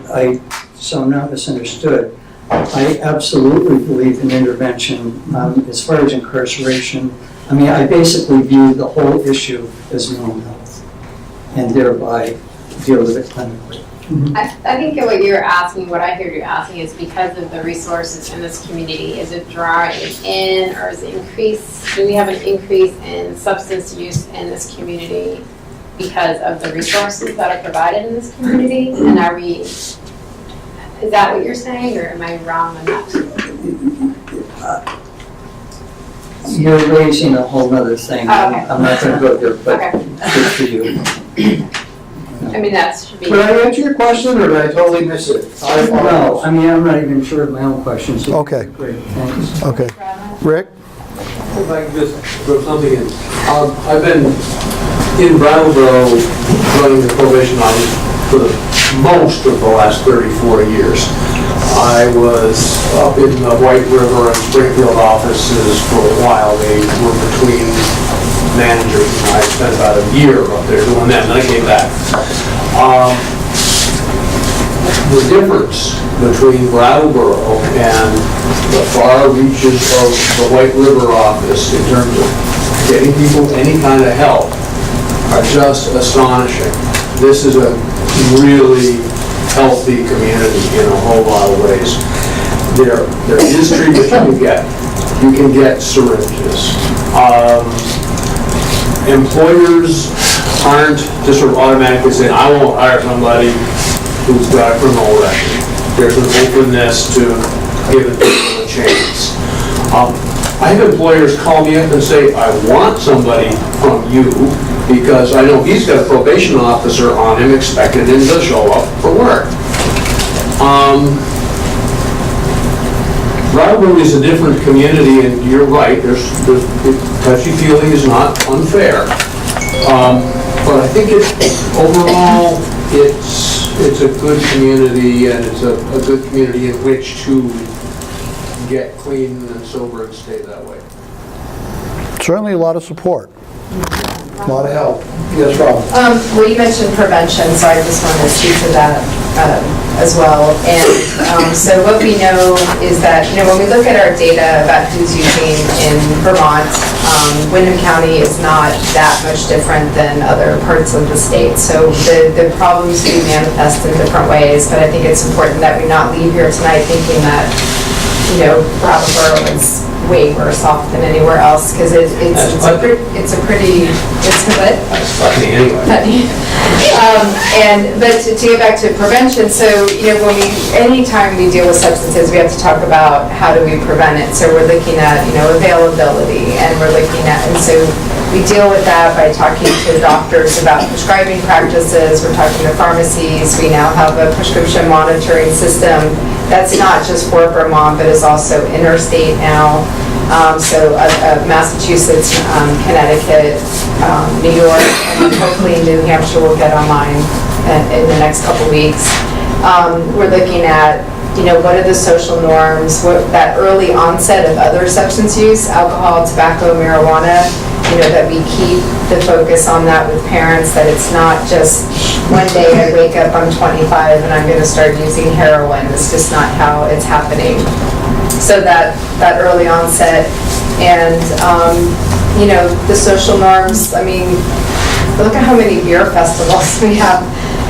so I'm not misunderstood, I absolutely believe in intervention as far as incarceration. I mean, I basically view the whole issue as mental health and thereby deal with it clinically. I think that what you're asking, what I hear you asking, is because of the resources in this community, is it drawing in, or is it do we have an increase in substance use in this community because of the resources that are provided in this community? And is that what you're saying, or am I wrong on that? You're raising a whole other thing. Oh, okay. I'm not going to go there, but Okay. good for you. I mean, that should be. Could I answer your question, or did I totally miss it? No, I mean, I'm not even sure of my own questions. So Okay. Great, thanks. Okay. Rick? If I can just throw something in. I've been in Brattleboro running the probation office for most of the last 34 years. I was up in the White River and Springfield offices for a while. They were between managers, and I spent about a year up there doing that, and I came back. The difference between Brattleboro and the far reaches of the White River office in terms of getting people any kind of help are just astonishing. This is a really healthy community in a whole lot of ways. There is treatment you can get. You can get syringes. Employers aren't just sort of automatically saying, I won't hire somebody who's got a criminal record. There's an openness to giving people a chance. I have employers call me up and say, I want somebody from you because I know he's got a probation officer on him expecting him to show up for work. Brattleboro is a different community, and you're right, touchy-feely is not unfair. But I think overall, it's a good community, and it's a good community in which to get clean and sober and stay that way. certainly a lot of support, a lot of help. Yes, Rob? Well, you mentioned prevention, so I just wanted to speak to that as well. And so what we know is that, when we look at our data about who's using in Vermont, Windham County is not that much different than other parts of the state. So the problems do manifest in different ways, but I think it's important that we not leave here tonight thinking that, Brattleboro is way worse off than anywhere else, because it's a pretty, it's what? That's funny anyway. But to get back to prevention, so, anytime we deal with substances, we have to talk about how do we prevent it. So we're looking at, availability, and we're looking at, and so we deal with that by talking to doctors about prescribing practices. We're talking to pharmacies. We now have a prescription monitoring system that's not just for Vermont, but is also interstate now. So Massachusetts, Connecticut, New York, and hopefully New Hampshire will get online in the next couple weeks. We're looking at, what are the social norms, that early onset of other substance use, alcohol, tobacco, marijuana, that we keep the focus on that with parents, that it's not just one day I wake up, I'm 25, and I'm going to start using heroin. It's just not how it's happening. So that early onset, and the social norms. I mean, look at how many beer festivals we have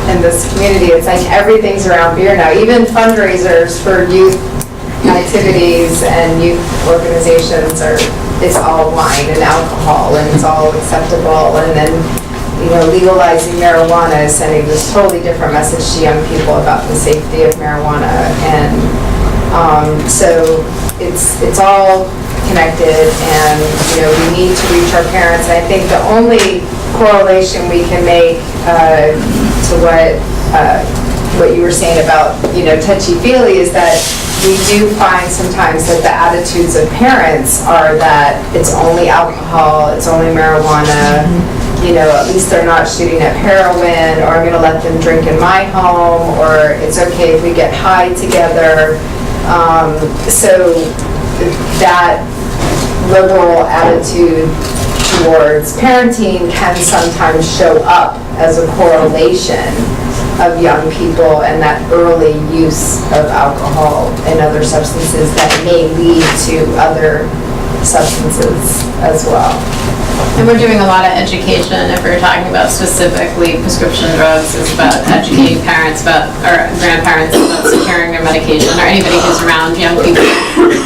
in this community. It's like everything's around beer now. Even fundraisers for youth activities and youth organizations it's all wine and alcohol, and it's all acceptable. And then legalizing marijuana is sending this totally different message to young people about the safety of marijuana. And so it's all connected, and we need to reach our parents. And I think the only correlation we can make to what you were saying about touchy-feely is that we do find sometimes that the attitudes of parents are that it's only alcohol, it's only marijuana, at least they're not shooting up heroin, or I'm going to let them drink in my home, or it's okay if we get high together. So that liberal attitude towards parenting can sometimes show up as a correlation of young people and that early use of alcohol and other substances that may lead to other substances as well. And we're doing a lot of education. If we're talking about specifically prescription drugs, it's about educating parents about, or grandparents about securing their medication, or anybody who's around young people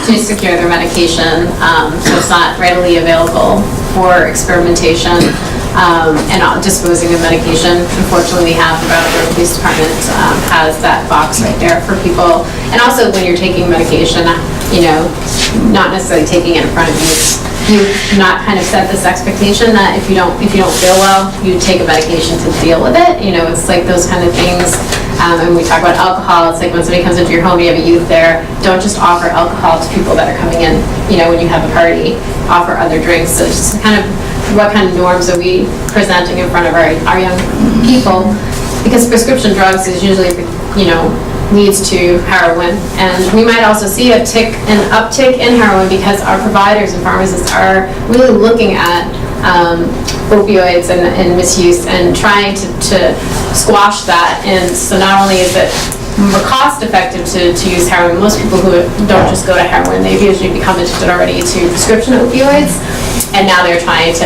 to secure their medication. So it's not readily available for experimentation and disposing of medication. Unfortunately, we have the Brattleboro Police Department has that box right there for people. And also when you're taking medication, not necessarily taking it in front of you not kind of set this expectation that if you don't feel well, you take a medication to deal with it. It's like those kind of things. And we talk about alcohol. It's like when somebody comes into your home, you have a youth there. Don't just offer alcohol to people that are coming in. When you have a party, offer other drinks. So it's just kind of what kind of norms are we presenting in front of our young people? Because prescription drugs is usually leads to heroin, and we might also see an uptick in heroin because our providers and pharmacists are really looking at opioids and misuse and trying to squash that. And so not only is it more cost effective to use heroin, most people who don't just go to heroin, they've usually become addicted already to prescription opioids, and now they're trying to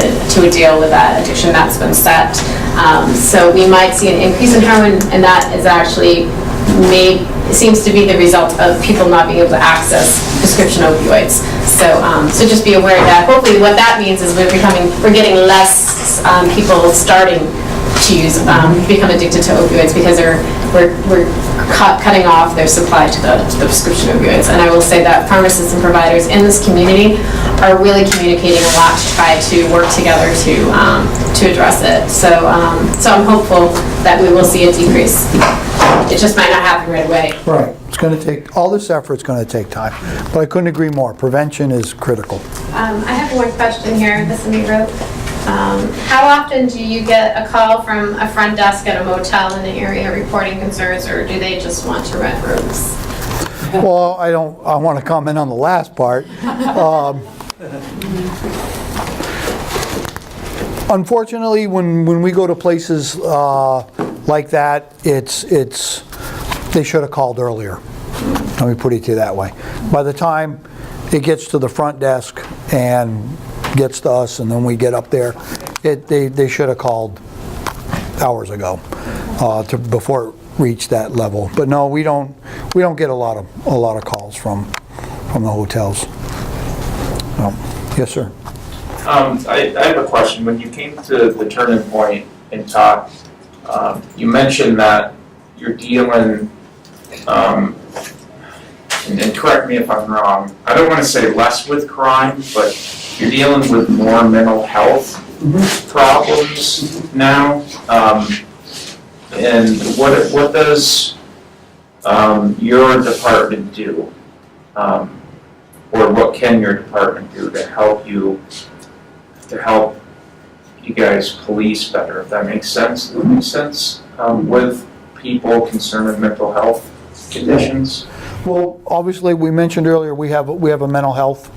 deal with that addiction that's been set. So we might see an increase in heroin, and that is actually seems to be the result of people not being able to access prescription opioids. So just be aware that hopefully what that means is we're getting less people starting to become addicted to opioids because we're cutting off their supply to the prescription opioids. And I will say that pharmacists and providers in this community are really communicating a lot to try to work together to address it. So I'm hopeful that we will see a decrease. It just might not happen right away. Right. It's going to take, all this effort's going to take time. But I couldn't agree more. Prevention is critical. I have one question here. This somebody wrote. How often do you get a call from a front desk at a motel in the area reporting concerns, or do they just want to rent rooms? Well, I want to comment on the last part. Unfortunately, when we go to places like that, they should have called earlier. Let me put it to you that way. By the time it gets to the front desk and gets to us, and then we get up there, they should have called hours ago before it reached that level. But no, we don't get a lot of calls from the hotels. Yes, sir. I have a question. When you came to the turning point and talked, you mentioned that you're dealing, and correct me if I'm wrong, I don't want to say less with crime, but you're dealing with more mental health problems now. And what does your department do? Or what can your department do to help you guys police better, if that makes sense? Does it make sense with people concerned with mental health conditions? Well, obviously, we mentioned earlier, we have a mental health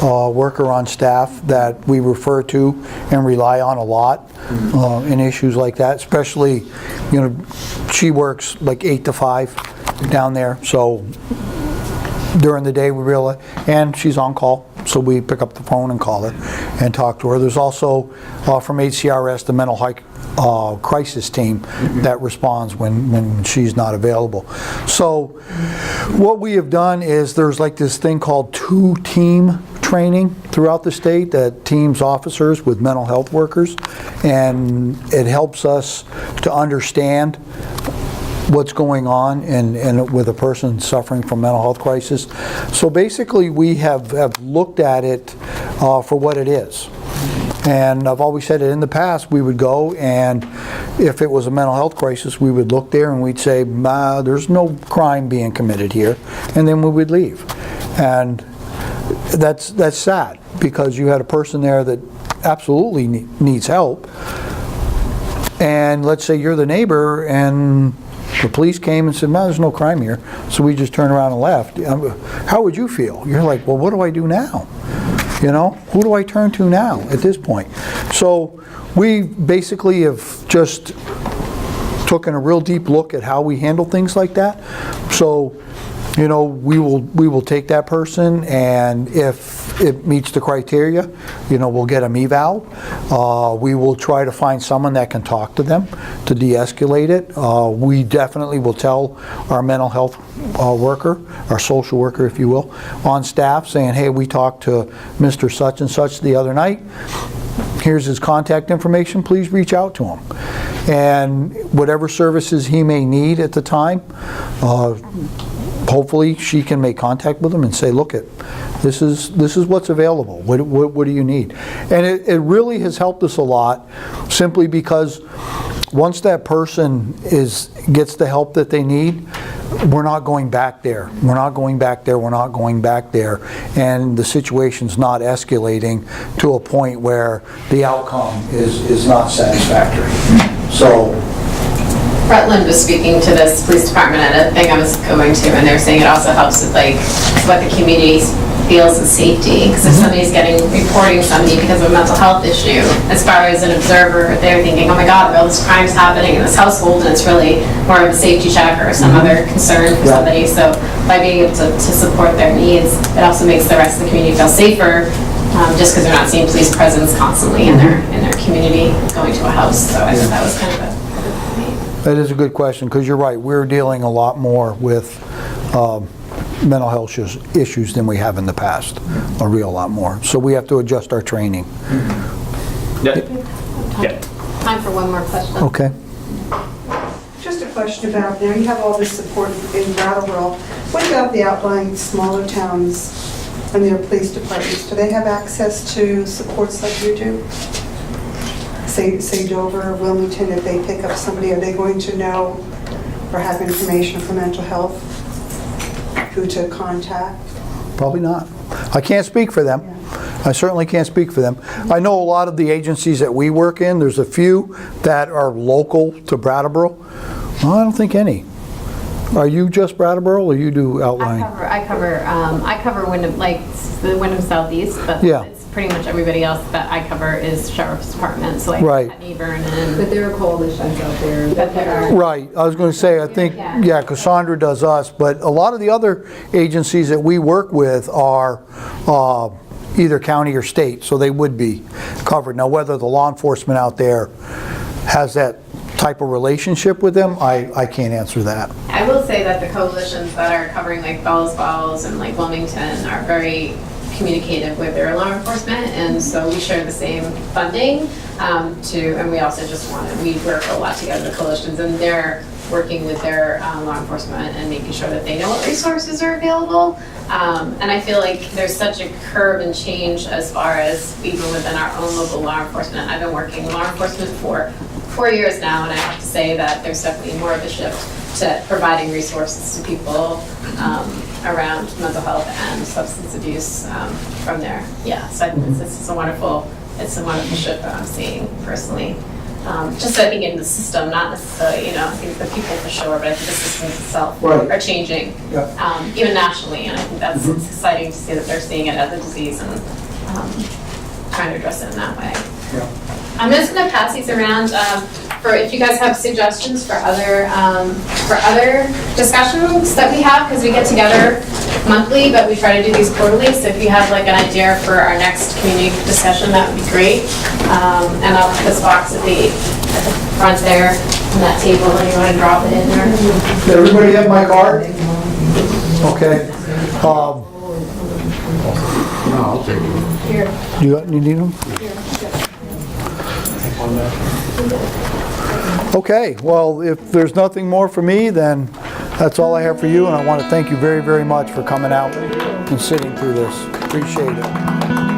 worker on staff that we refer to and rely on a lot in issues like that, especially, she works like 8 to 5 down there, so during the day we realize, and she's on call, so we pick up the phone and call her and talk to her. There's also from HCRS, the mental crisis team that responds when she's not available. So what we have done is there's like this thing called 2-team training throughout the state that teams officers with mental health workers, and it helps us to understand what's going on and with a person suffering from mental health crisis. So basically we have looked at it for what it is. And I've always said it in the past, we would go, and if it was a mental health crisis, we would look there and we'd say, there's no crime being committed here, and then we would leave. And that's sad, because you had a person there that absolutely needs help, and let's say you're the neighbor and the police came and said, there's no crime here, so we just turned around and left. How would you feel? You're like, well, what do I do now? Who do I turn to now at this point? So we basically have just taken a real deep look at how we handle things like that. So, we will take that person, and if it meets the criteria, we'll get them eval. We will try to find someone that can talk to them to de-escalate it. We definitely will tell our mental health worker, our social worker, if you will, on staff, saying, hey, we talked to Mr. Such and Such the other night. Here's his contact information, please reach out to him. And whatever services he may need at the time, hopefully she can make contact with him and say, look, this is what's available. What do you need? And it really has helped us a lot, simply because once that person gets the help that they need, we're not going back there. We're not going back there. We're not going back there. And the situation's not escalating to a point where the outcome is not satisfactory. So Rutland was speaking to this police department at a thing I was going to, and they were saying it also helps with what the community feels is safety. Because if somebody's reporting somebody because of a mental health issue, as far as an observer, they're thinking, oh my God, all this crime's happening in this household, and it's really more of a safety check or some other concern for somebody. So by being able to support their needs, it also makes the rest of the community feel safer, just because they're not seeing police presence constantly in their community going to a house. So I thought that was kind of a that is a good question, because you're right. We're dealing a lot more with mental health issues than we have in the past, a real lot more. So we have to adjust our training. Time for one more question. Okay. Just a question about, now you have all this support in Brattleboro. What about the outlying smaller towns and their police departments? Do they have access to supports like you do? Say Dover, Wilmington, if they pick up somebody, are they going to know or have information for mental health, who to contact? Probably not. I can't speak for them. Yeah. I certainly can't speak for them. I know a lot of the agencies that we work in, there's a few that are local to Brattleboro. Well, I don't think any Are you just Brattleboro, or you do outlying? I cover Wyndham, like the Wyndham Southeast, but Yeah. it's pretty much everybody else that I cover is Sheriff's Department, so like Right. Putney, Vernon. But there are coalitions out there. But there are. Right, I was going to say, I think, yeah, Cassandra does us, but a lot of the other agencies that we work with are either county or state, so they would be covered. Now, whether the law enforcement out there has that type of relationship with them, I can't answer that. I will say that the coalitions that are covering like Bells Falls and like Wilmington are very communicative with their law enforcement, and so we share the same funding and we also we work a lot together, the coalitions, and they're working with their law enforcement and making sure that they know what resources are available. And I feel like there's such a curve and change as far as even within our own local law enforcement. I've been working with law enforcement for 4 years now, and I have to say that there's definitely more of a shift to providing resources to people around mental health and substance abuse from there. Yeah, so I think it's a wonderful shift that I'm seeing personally. Just I think in the system, not necessarily, I think the people for sure, but I think the systems itself are changing, even nationally, and I think that's it's exciting to see that they're seeing it as a disease and trying to address it in that way. I'm just going to pass these around for if you guys have suggestions for other discussions that we have, because we get together monthly, but we try to do these quarterly. So if you have like an idea for our next community discussion, that would be great. And I'll put this box at the front there on that table, and you want to drop it in there. Did everybody have my card? Okay. No, I'll take it. Here. You need them? Okay, well, if there's nothing more for me, then that's all I have for you, and I want to thank you very, very much for coming out and sitting through this. Appreciate it.